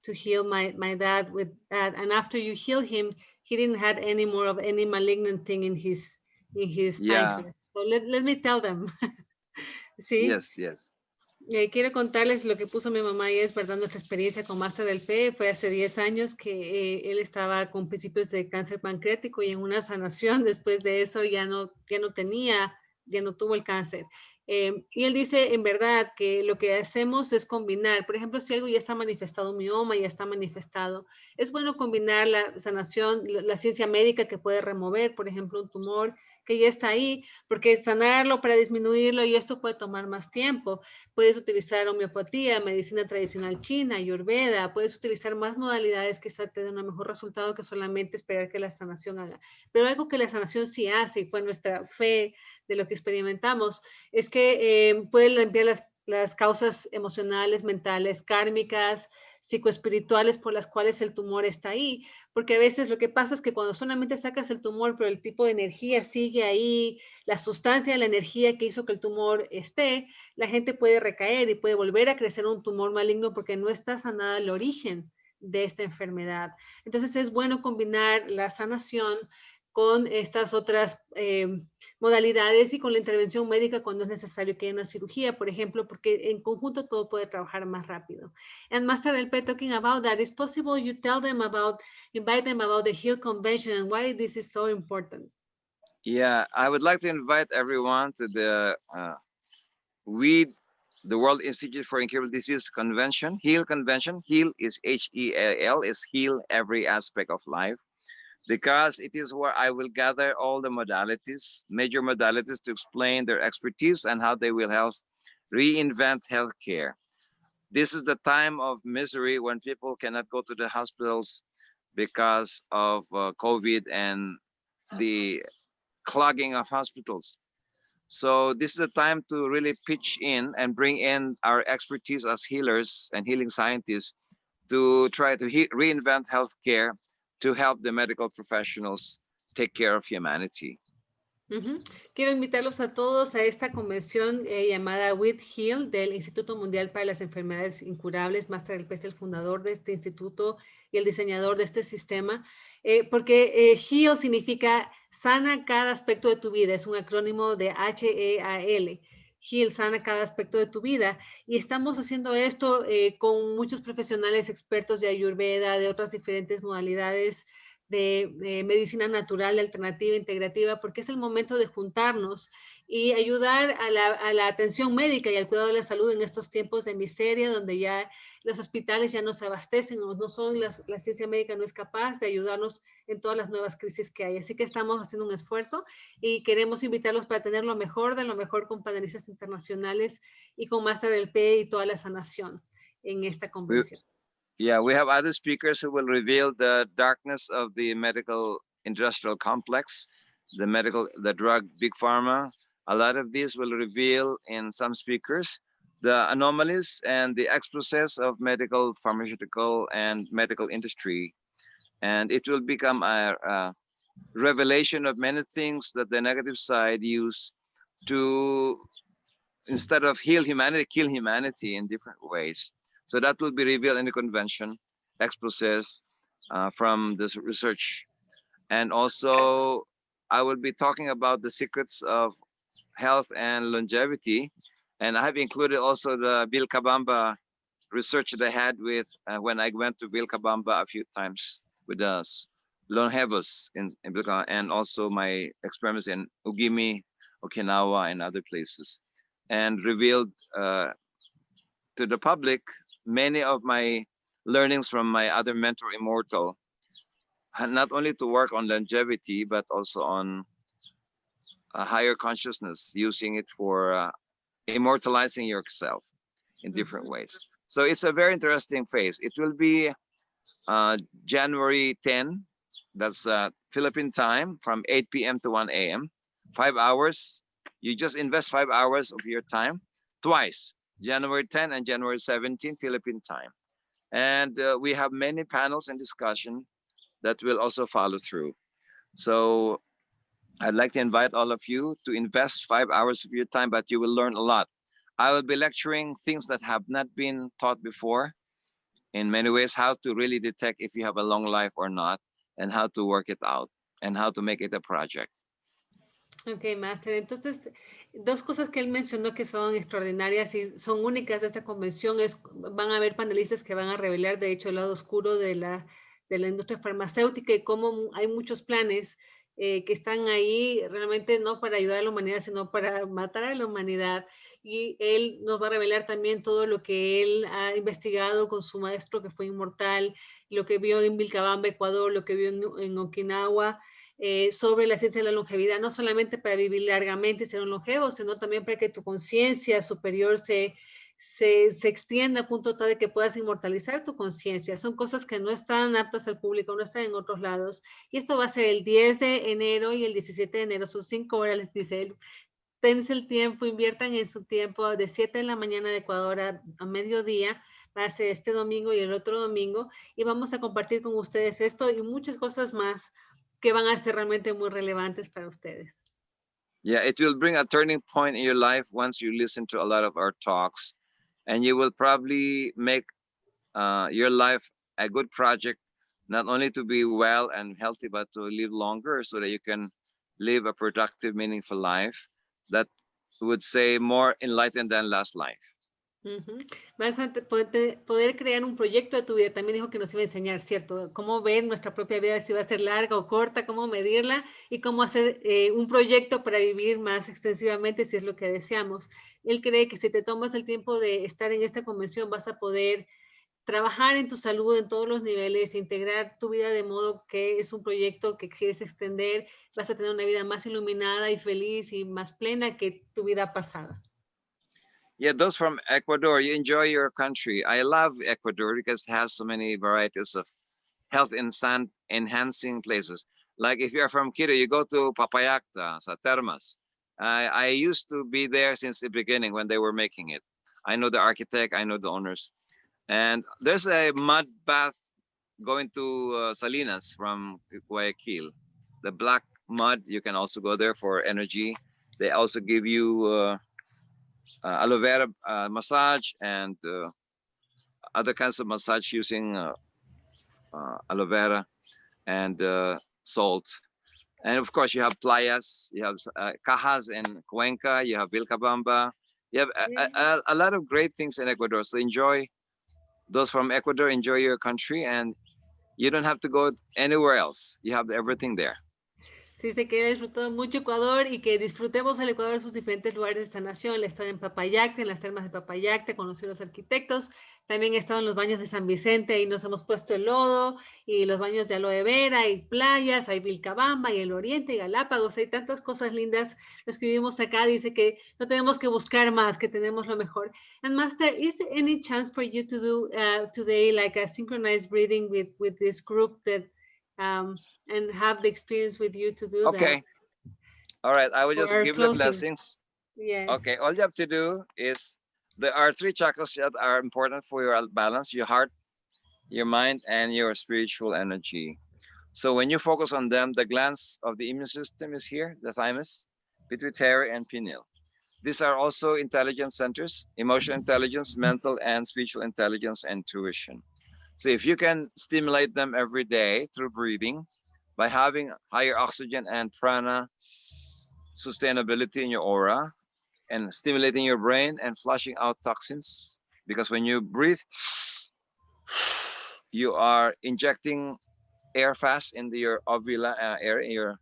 to heal my dad with that. And after you healed him, he didn't have any more of any malignant thing in his pancreas. So let me tell them. ¿Sí? Yes, yes. Quiero contarles lo que puso mi mamá y es verdad. Nuestra experiencia con Master del P fue hace 10 años que él estaba con principios de cáncer pancreático y en una sanación después de eso ya no tuvo el cáncer. Y él dice en verdad que lo que hacemos es combinar, por ejemplo, si algo ya está manifestado, un mioma ya está manifestado, es bueno combinar la sanación, la ciencia médica que puede remover, por ejemplo, un tumor que ya está ahí, porque sanarlo para disminuirlo y esto puede tomar más tiempo. Puedes utilizar homeopatía, medicina tradicional china, ayurveda, puedes utilizar más modalidades que te den un mejor resultado que solamente esperar que la sanación haga. Pero algo que la sanación sí hace, y fue nuestra fe de lo que experimentamos, es que puede limpiar las causas emocionales, mentales, kármicas, psicoespirituales por las cuales el tumor está ahí, porque a veces lo que pasa es que cuando solamente sacas el tumor, pero el tipo de energía sigue ahí, la sustancia de la energía que hizo que el tumor esté, la gente puede recaer y puede volver a crecer un tumor maligno porque no está sanada el origen de esta enfermedad. Entonces es bueno combinar la sanación con estas otras modalidades y con la intervención médica cuando es necesario que haya una cirugía, por ejemplo, porque en conjunto todo puede trabajar más rápido. And Master Del Pe, talking about that, is possible you tell them invite them about the Heal Convention and why this is so important. Yeah, I would like to invite everyone to the the World Institute for Incurable Disease Convention, Heal Convention. Heal is H-E-A-L, is heal every aspect of life, because it is where I will gather all the modalities, major modalities, to explain their expertise and how they will help reinvent healthcare. This is the time of misery when people cannot go to the hospitals because of COVID and the clogging of hospitals. So this is a time to really pitch in and bring in our expertise as healers and healing scientists to try to reinvent healthcare to help the medical professionals take care of humanity. Quiero invitarlos a todos a esta convención llamada With Heal del Instituto Mundial para las Enfermedades Incurables. Master Del Pe es el fundador de este instituto y el diseñador de este sistema, porque Heal significa sana cada aspecto de tu vida, es un acrónimo de H-E-A-L. Heal, sana cada aspecto de tu vida. Y estamos haciendo esto con muchos profesionales expertos de Ayurveda, de otras diferentes modalidades de medicina natural, alternativa, integrativa, porque es el momento de juntarnos y ayudar a la atención médica y al cuidado de la salud en estos tiempos de miseria, donde ya los hospitales ya no se abastecen, no son, la ciencia médica no es capaz de ayudarnos en todas las nuevas crisis que hay. Así que estamos haciendo un esfuerzo y queremos invitarlos para tener lo mejor de lo mejor con panelistas internacionales y con Master Del Pe y toda la sanación en esta convención. Yeah, we have other speakers who will reveal the darkness of the medical industrial complex, the drug big pharma. A lot of these will reveal in some speakers the anomalies and the exposes of medical, pharmaceutical, and medical industry. And it will become a revelation of many things that the negative side use to, instead of heal humanity, kill humanity in different ways. So that will be revealed in the convention, exposés from this research. And also, I will be talking about the secrets of health and longevity. And I have included also the Vilcabamba research that I had with when I went to Vilcabamba a few times with the longevous in Vilcabamba, and also my experiments in Ugimi, Okinawa, and other places, and revealed to the public many of my learnings from my other mentor, Immortal, not only to work on longevity, but also on a higher consciousness, using it for immortalizing yourself in different ways. So it's a very interesting phase. It will be January 10, that's Philippine time, from 8 p.m. to 1 a.m. 5 hours. You just invest 5 hours of your time twice, January 10 and January 17, Philippine time. And we have many panels and discussion that will also follow through. So I'd like to invite all of you to invest 5 hours of your time, but you will learn a lot. I will be lecturing things that have not been taught before, in many ways, how to really detect if you have a long life or not, and how to work it out, and how to make it a project. Ok, Master. Entonces, dos cosas que él mencionó que son extraordinarias y son únicas de esta convención es, van a haber panelistas que van a revelar, de hecho, el lado oscuro de la industria farmacéutica y cómo hay muchos planes que están ahí realmente no para ayudar a la humanidad, sino para matar a la humanidad. Y él nos va a revelar también todo lo que él ha investigado con su maestro que fue inmortal, lo que vio en Vilcabamba, Ecuador, lo que vio en Okinawa, sobre la ciencia de la longevidad, no solamente para vivir largamente y ser un longevo, sino también para que tu conciencia superior se extienda a punto tal de que puedas inmortalizar tu conciencia. Son cosas que no están aptas al público, no están en otros lados. Y esto va a ser el 10 de enero y el 17 de enero, son 5 horas, les dice él. Tense el tiempo, inviertan en su tiempo de 7 de la mañana de Ecuador a mediodía. Va a ser este domingo y el otro domingo. Y vamos a compartir con ustedes esto y muchas cosas más que van a ser realmente muy relevantes para ustedes. Yeah, it will bring a turning point in your life once you listen to a lot of our talks, and you will probably make your life a good project, not only to be well and healthy, but to live longer so that you can live a productive, meaningful life that would say more enlightened than last life. Vas a poder crear un proyecto de tu vida. También dijo que nos iba a enseñar, ¿cierto? Cómo ver nuestra propia vida, si va a ser larga o corta, cómo medirla y cómo hacer un proyecto para vivir más extensivamente si es lo que deseamos. Él cree que si te tomas el tiempo de estar en esta convención vas a poder trabajar en tu salud en todos los niveles, integrar tu vida de modo que es un proyecto que quieres extender, vas a tener una vida más iluminada y feliz y más plena que tu vida pasada. Yeah, those from Ecuador, you enjoy your country. I love Ecuador because it has so many varieties of health enhancing places. Like if you're from Quito, you go to Papayacta, sa Termas. I used to be there since the beginning when they were making it. I know the architect, I know the owners. And there's a mud bath going to Salinas from Guayaquil. The black mud, you can also go there for energy. They also give you aloe vera massage and other kinds of massage using aloe vera and salt. And of course, you have playas, you have cajas in Cuenca, you have Vilcabamba. You have a lot of great things in Ecuador. So enjoy. Those from Ecuador, enjoy your country, and you don't have to go anywhere else. You have everything there. Sí, dice que ha disfrutado mucho Ecuador y que disfrutemos el Ecuador en sus diferentes lugares de esta nación. Él ha estado en Papayacta, en las termas de Papayacta, conoció a los arquitectos. También ha estado en los baños de San Vicente, ahí nos hemos puesto el lodo, y los baños de aloe vera, y playas, hay Vilcabamba, y el Oriente, y Galápagos, hay tantas cosas lindas. Lo escribimos acá, dice que no tenemos que buscar más, que tenemos lo mejor. And Master, is there any chance for you to do today like a synchronized breathing with this group that and have the experience with you to do that? Okay. All right. I will just give the closing. blessings. Yes. Okay. All you have to do is there are 3 chakras that are important for your balance: your heart, your mind, and your spiritual energy. So when you focus on them, the glands of the immune system is here, the thymus, pituitary, and pineal. These are also intelligence centers: emotional intelligence, mental and spiritual intelligence, and intuition. So if you can stimulate them every day through breathing, by having higher oxygen and prana sustainability in your aura, and stimulating your brain and flushing out toxins, because when you breathe, you are injecting air fast into your ovula air, in your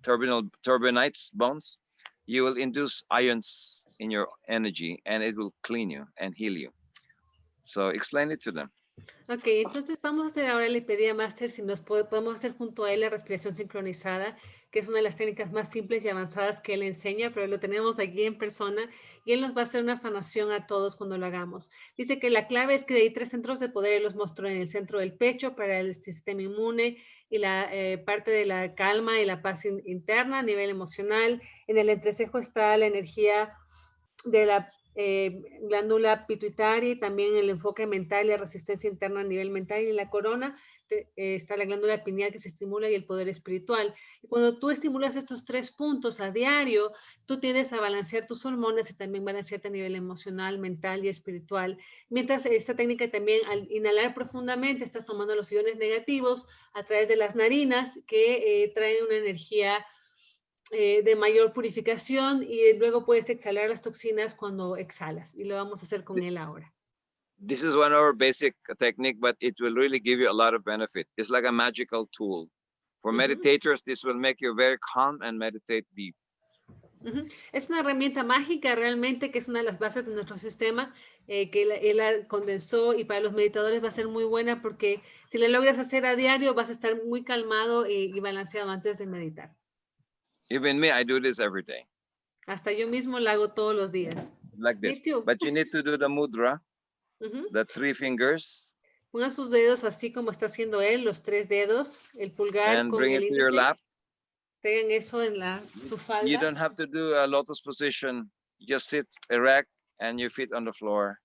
turbinates bones. You will induce ions in your energy, and it will clean you and heal you. So explain it to them. Ok, entonces vamos a hacer ahora, le pedí a Master si nos podemos hacer junto a él la respiración sincronizada, que es una de las técnicas más simples y avanzadas que él enseña, pero lo tenemos aquí en persona y él nos va a hacer una sanación a todos cuando lo hagamos. Dice que la clave es que hay 3 centros de poder, él los mostró en el centro del pecho para el sistema inmune y la parte de la calma y la paz interna a nivel emocional. En el entrecejo está la energía de la glándula pituitaria y también el enfoque mental y la resistencia interna a nivel mental, y en la corona está la glándula pineal que se estimula y el poder espiritual. Y cuando tú estimulas estos 3 puntos a diario, tú tiendes a balancear tus hormonas y también balancearte a nivel emocional, mental y espiritual. Mientras esta técnica también, al inhalar profundamente, estás tomando los iones negativos a través de las narinas que traen una energía de mayor purificación, y luego puedes exhalar las toxinas cuando exhalas, y lo vamos a hacer con él ahora. This is one of our basic technique, but it will really give you a lot of benefit. It's like a magical tool. For meditators, this will make you very calm and meditate deep. Es una herramienta mágica realmente, que es una de las bases de nuestro sistema, que él la condensó, y para los meditadores va a ser muy buena porque si la logras hacer a diario vas a estar muy calmado y balanceado antes de meditar. Even me, I do this every day. Hasta yo mismo la hago todos los días. Like this. Me too. But you need to do the mudra, the 3 fingers. Pongan sus dedos así como está haciendo él, los 3 dedos, el pulgar And con bring el it to your índice. lap. Tengan eso en su falda. You don't have to do a lotus position. Just sit erect and your feet on the floor.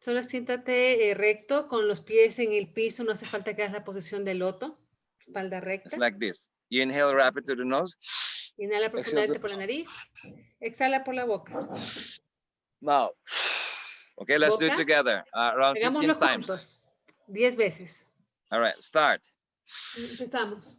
Solo siéntate recto con los pies en el piso. No hace falta que hagas la posición de loto. Espalda recta. It's like this. You inhale rapid to the nose. Inhala profundamente por la nariz. Exhala por la boca. Now, okay, let's do it together. Around 15 Hagámoslo times. Juntos. 10 veces. All right, start. Empezamos.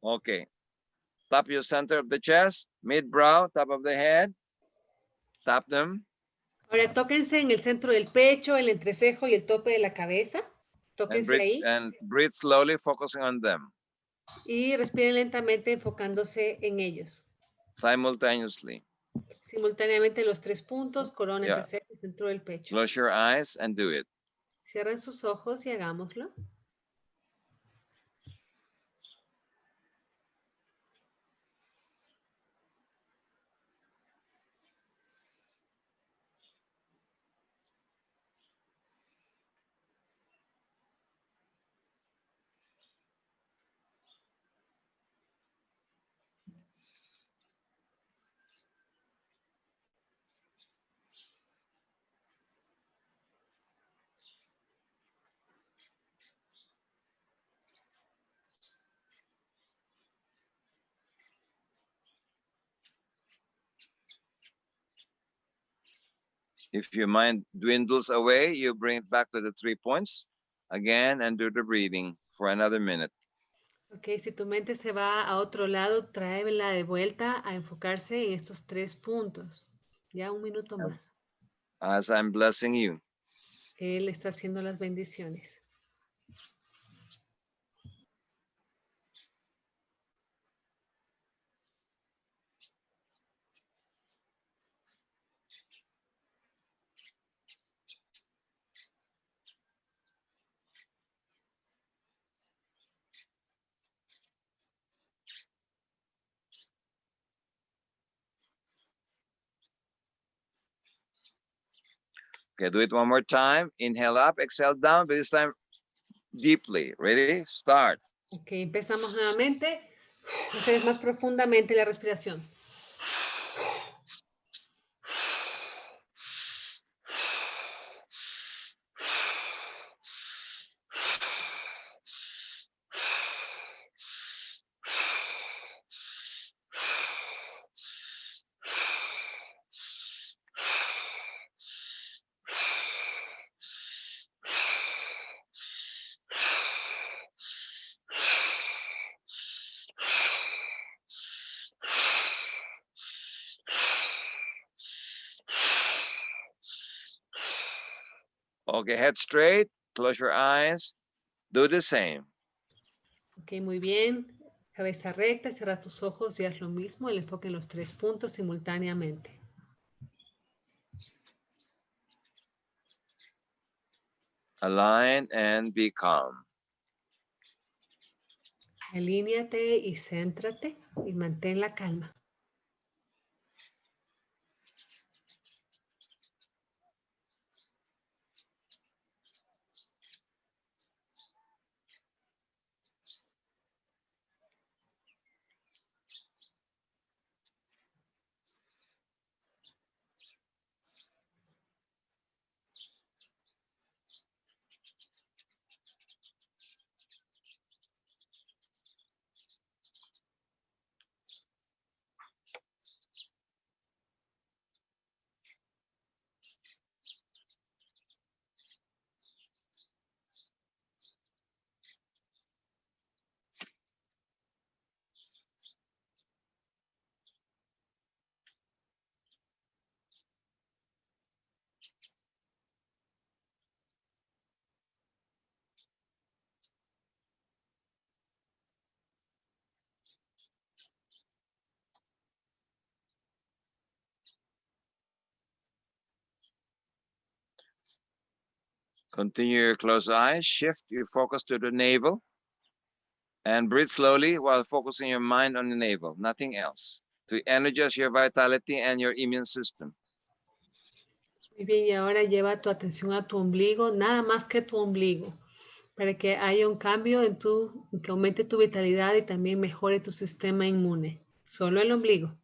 Okay. Tap your center of the chest, mid-brow, top of the head. Tap them. Ahora tóquense en el centro del pecho, el entrecejo y el tope de la cabeza. Tóquense ahí. And breathe slowly, focusing on them. Y respiren lentamente enfocándose en ellos. Simultaneously. Simultáneamente los 3 puntos, corona, entrecejo y centro del pecho. Close your eyes and do it. Cierren sus ojos y hagámoslo. If your mind dwindles away, you bring it back to the 3 points again and do the breathing for another minute. Ok, si tu mente se va a otro lado, tráela de vuelta a enfocarse en estos 3 puntos. Ya 1 minuto más. As I'm blessing you. Él está haciendo las bendiciones. Okay, do it one more time. Inhale up, exhale down, but this time deeply. Ready? Start. Ok, empezamos nuevamente. Esta vez más profundamente la respiración. Okay, head straight, close your eyes, do the same. Ok, muy bien. Cabeza recta, cierra tus ojos y haz lo mismo. El enfoque en los 3 puntos simultáneamente. Align and be calm. Alíñate y céntrate y mantén la calma. Continue your closed eyes, shift your focus to the navel, and breathe slowly while focusing your mind on the navel, nothing else, to energize your vitality and your immune system. Muy bien, y ahora lleva tu atención a tu ombligo, nada más que tu ombligo, para que haya un cambio que aumente tu vitalidad y también mejore tu sistema inmune. Solo el ombligo.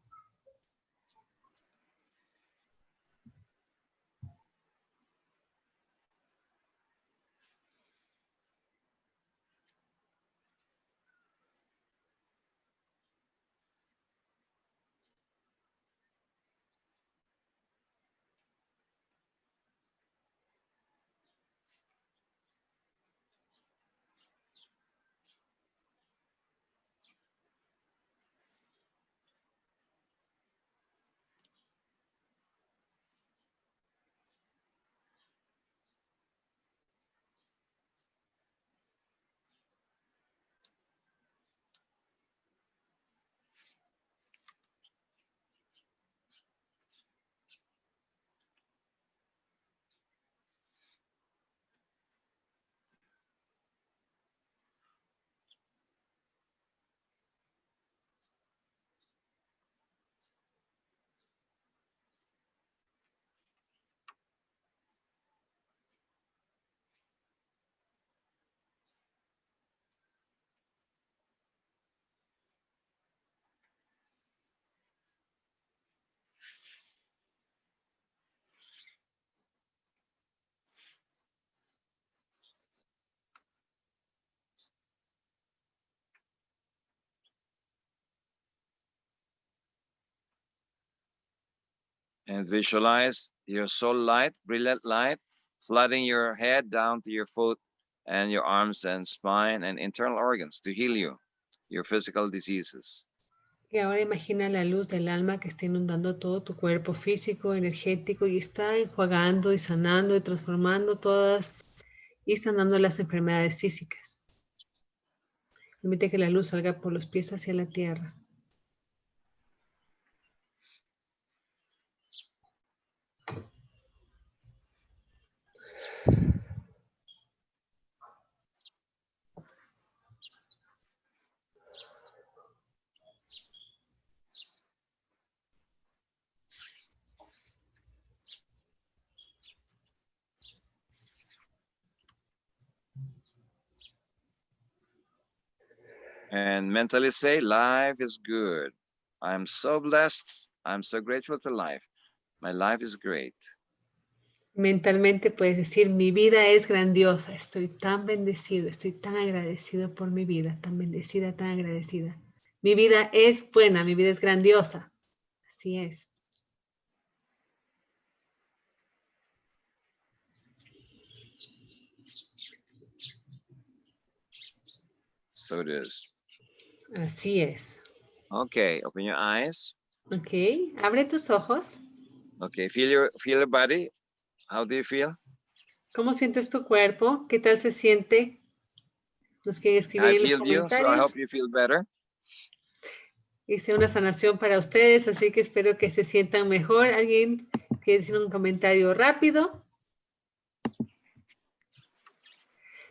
And visualize your soul light, brilliant light, flooding your head down to your foot and your arms and spine and internal organs to heal you, your physical diseases. Y ahora imagina la luz del alma que está inundando todo tu cuerpo físico, energético y está enjuagando y sanando y transformando todas y sanando las enfermedades físicas. Permite que la luz salga por los pies hacia la tierra. And mentally say, life is good. I'm so blessed. I'm so grateful to life. My life is great. Mentalmente puedes decir, mi vida es grandiosa, estoy tan bendecido, estoy tan agradecido por mi vida, tan bendecida, tan agradecida. Mi vida es buena, mi vida es grandiosa. Así es. So it is. Así es. Okay, open your eyes. Ok, abre tus ojos. Okay, feel your body. How do you feel? ¿Cómo sientes tu cuerpo? ¿Qué tal se siente? Nos quieren escribir I en los feel you, so I comentarios. hope you feel better. Hice una sanación para ustedes, así que espero que se sientan mejor. ¿Alguien quiere decir un comentario rápido?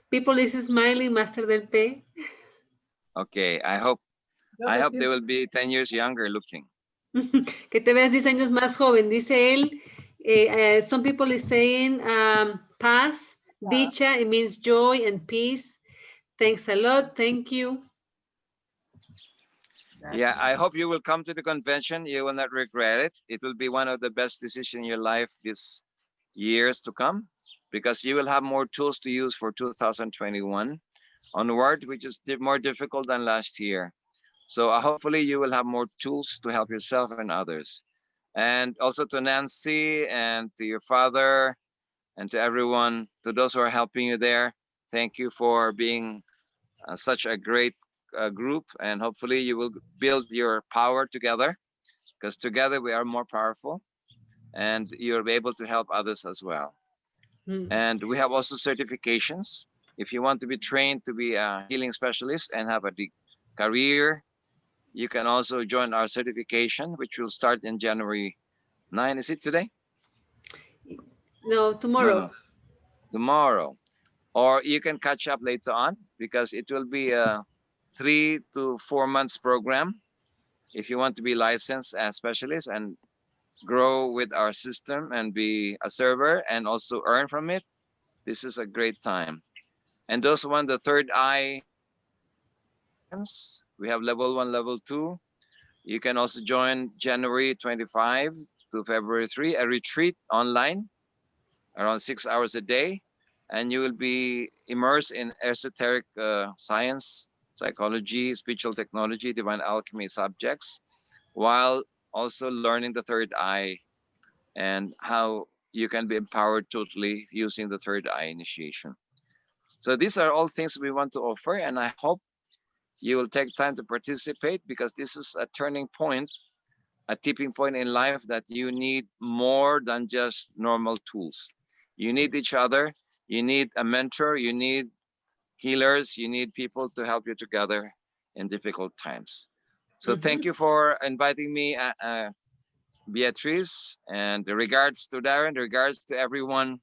People is smiling, Master del P. Okay, I hope they will be 10 years younger looking. Que te veas 10 años más joven. Dice él, some people is saying paz, dicha, it means joy and peace. Thanks a lot, thank you. Yeah, I hope you will come to the convention. You will not regret it. It will be one of the best decisions in your life this years to come, because you will have more tools to use for 2021 onward, which is more difficult than last year. So hopefully you will have more tools to help yourself and others. And also to Nancy and to your father and to everyone, to those who are helping you there, thank you for being such a great group, and hopefully you will build your power together, because together we are more powerful, and you'll be able to help others as well. And we have also certifications. If you want to be trained to be a healing specialist and have a career, you can also join our certification, which will start in January 9. Is it today? No, tomorrow. No. Tomorrow. Or you can catch up later on, because it will be a 3 to 4 months program if you want to be licensed as specialist and grow with our system and be a server and also earn from it. This is a great time. And those who want the third eye, we have level 1, level 2. You can also join January 25 to February 3, a retreat online around 6 hours a day. And you will be immersed in esoteric science, psychology, spiritual technology, divine alchemy subjects, while also learning the third eye and how you can be empowered totally using the third eye initiation. So these are all things we want to offer, and I hope you will take time to participate, because this is a turning point, a tipping point in life that you need more than just normal tools. You need each other. You need a mentor, you need healers, you need people to help you together in difficult times. So thank you for inviting me, Beatriz, and the regards to Darren, the regards to everyone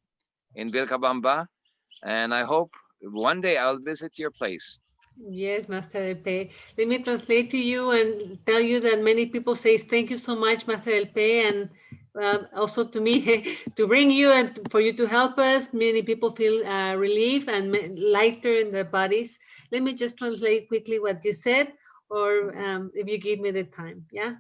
in Vilcabamba. And I hope one day I'll visit your place. Yes, Master LP. Let me translate to you and tell you that many people say thank you so much, Master LP, and also to me to bring you and for you to help us. Many people feel relief and lighter in their bodies. Let me just translate quickly what you said, or if you give me the time, yeah?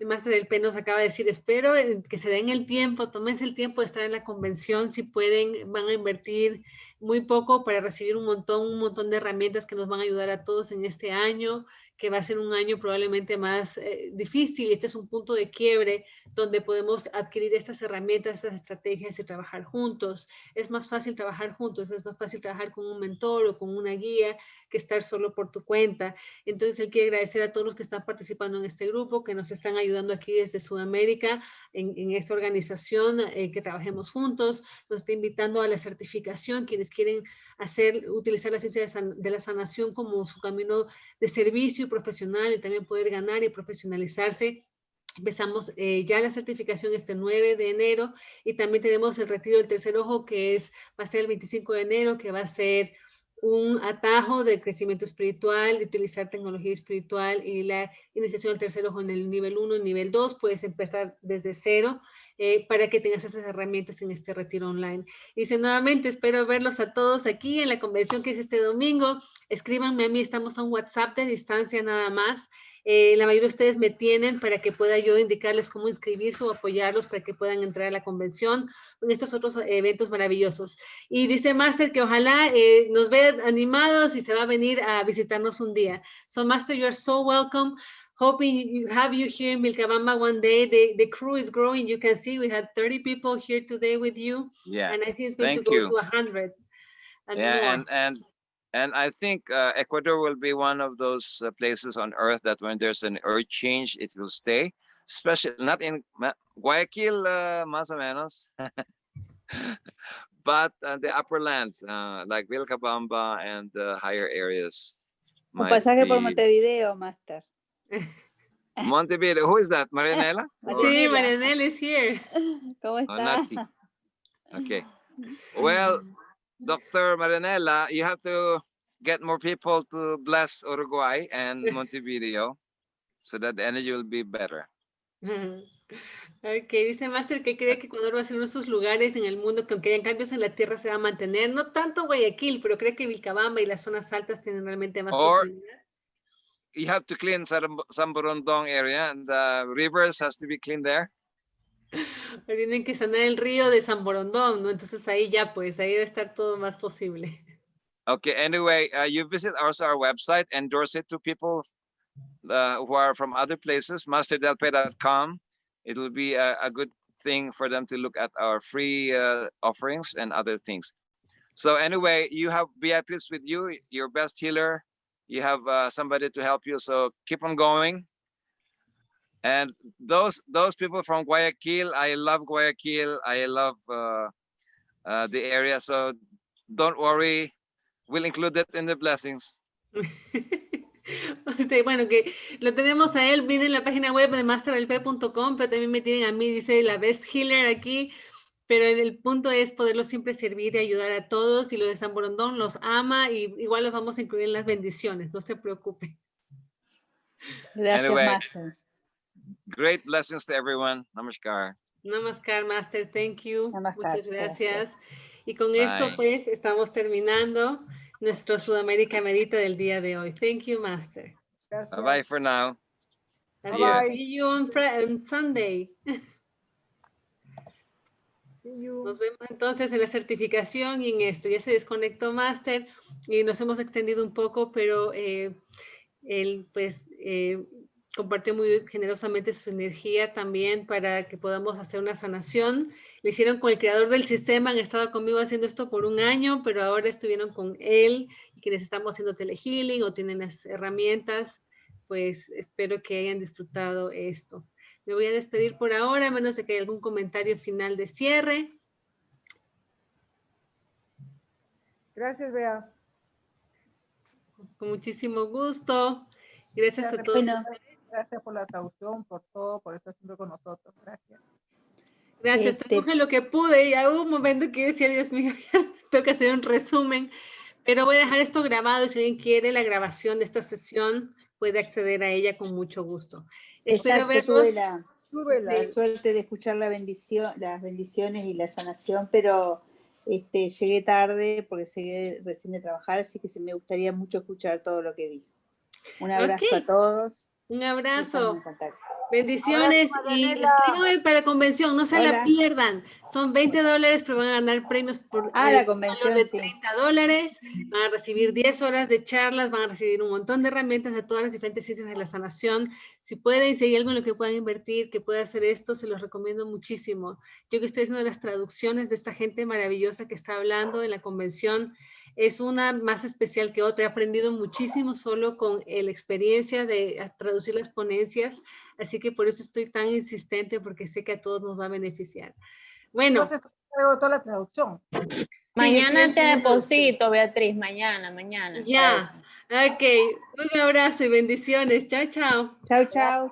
Master del P nos acaba de decir, espero que se den el tiempo, tómense el tiempo de estar en la convención. Si pueden, van a invertir muy poco para recibir un montón de herramientas que nos van a ayudar a todos en este año, que va a ser un año probablemente más difícil. Este es un punto de quiebre donde podemos adquirir estas herramientas, estas estrategias y trabajar juntos. Es más fácil trabajar juntos, es más fácil trabajar con un mentor o con una guía que estar solo por tu cuenta. Entonces, él quiere agradecer a todos los que están participando en este grupo, que nos están ayudando aquí desde Sudamérica en esta organización, que trabajemos juntos. Nos está invitando a la certificación, quienes quieren utilizar la ciencia de la sanación como su camino de servicio profesional y también poder ganar y profesionalizarse. Empezamos ya la certificación este 9 de enero y también tenemos el retiro del tercer ojo, que va a ser el 25 de enero, que va a ser un atajo de crecimiento espiritual, de utilizar tecnología espiritual y la iniciación al tercer ojo en el nivel 1 y nivel 2. Puedes empezar desde cero para que tengas esas herramientas en este retiro online. Dice nuevamente, espero verlos a todos aquí en la convención que es este domingo. Escríbanme a mí, estamos a un WhatsApp de distancia nada más. La mayoría de ustedes me tienen para que pueda yo indicarles cómo inscribirse o apoyarlos para que puedan entrar a la convención en estos otros eventos maravillosos. Y dice Master que ojalá nos vea animados y se va a venir a visitarnos un día. So Master, you are so welcome. Hoping you have you here in Vilcabamba one day. The crew is growing. You can see we had 30 people here today with you. Yeah. And I think it's going to go to 100 and more. And I think Ecuador will be one of those places on earth that when there's an earth change, it will stay. Especially not in Guayaquil, más o menos, but the upper lands like Vilcabamba and the higher areas. Un pasaje por Montevideo, Master. Montevideo. Who is that? Marianela? Sí, Marianela is here. ¿Cómo está? Okay. Well, Dr. Marianela, you have to get more people to bless Uruguay and Montevideo so that the energy will be better. Ok, dice Master que cree que Ecuador va a ser uno de esos lugares en el mundo que aunque hayan cambios en la tierra se va a mantener. No tanto Guayaquil, pero cree que Vilcabamba y las zonas altas tienen realmente más posibilidad. You have to clean San Borondón area and the rivers has to be cleaned there. Tienen que sanar el río de San Borondón, ¿no? Entonces ahí ya pues, ahí debe estar todo más posible. Okay, anyway, you visit also our website, endorse it to people who are from other places, masterdelpe.com. It will be a good thing for them to look at our free offerings and other things. So anyway, you have Beatrice with you, your best healer. You have somebody to help you, so keep on going. And those people from Guayaquil, I love Guayaquil. I love the area, so don't worry. We'll include it in the blessings. Bueno, que lo tenemos a él, viene en la página web de masterdelp.com, pero también me tienen a mí, dice la best healer aquí. Pero el punto es poderlos siempre servir y ayudar a todos, y lo de San Borondón los ama y igual los vamos a incluir en las bendiciones, no se preocupen. Gracias, Anyway, Master. Great blessings to everyone. Namaskar. Namaskar, Master, thank you. Namaskar, Muchas gracias. gracias. Y con esto pues estamos terminando nuestro Sudamérica Medita del día de hoy. Thank you, Master. Gracias. Bye bye for now. See you. Bye. See you on Sunday. See you. Nos vemos entonces en la certificación y en esto. Ya se desconectó Master y nos hemos extendido un poco, pero él pues compartió muy generosamente su energía también para que podamos hacer una sanación. Lo hicieron con el creador del sistema, han estado conmigo haciendo esto por 1 año, pero ahora estuvieron con él, quienes estamos haciendo telehealing o tienen las herramientas, pues espero que hayan disfrutado esto. Me voy a despedir por ahora, a menos de que haya algún comentario final de cierre. Gracias, Bea. Con muchísimo gusto. Gracias a todos. Bueno. Gracias por la traducción, por todo, por estar siempre con nosotros. Gracias. Gracias, traduje lo que pude y hubo un momento que decía, Dios mío, ya tengo que hacer un resumen, pero voy a dejar esto grabado y si alguien quiere la grabación de esta sesión puede acceder a ella con mucho gusto. Espero verlos. Tuve la suerte de escuchar las bendiciones y la sanación, pero llegué tarde porque llegué recién de trabajar, así que me gustaría mucho escuchar todo lo que dijo. Un abrazo a todos. Un abrazo. Bendiciones y Marianela. escríbanme para la convención, no se la pierdan. Son $20, pero van a ganar premios por la convención, de $30. Van a recibir 10 horas de charlas, van a recibir un montón de herramientas de todas las diferentes ciencias de la sanación. Si pueden, si hay algo en lo que puedan invertir, que pueda hacer esto, se los recomiendo muchísimo. Yo que estoy haciendo las traducciones de esta gente maravillosa que está hablando en la convención, es una más especial que otra. He aprendido muchísimo solo con la experiencia de traducir las ponencias, así que por eso estoy tan insistente, porque sé que a todos nos va a beneficiar. Bueno. Entonces, traigo toda la traducción. Mañana te deposito, Beatriz, mañana. Ya, ok. Un abrazo y bendiciones. Chao, chao. Chao, chao.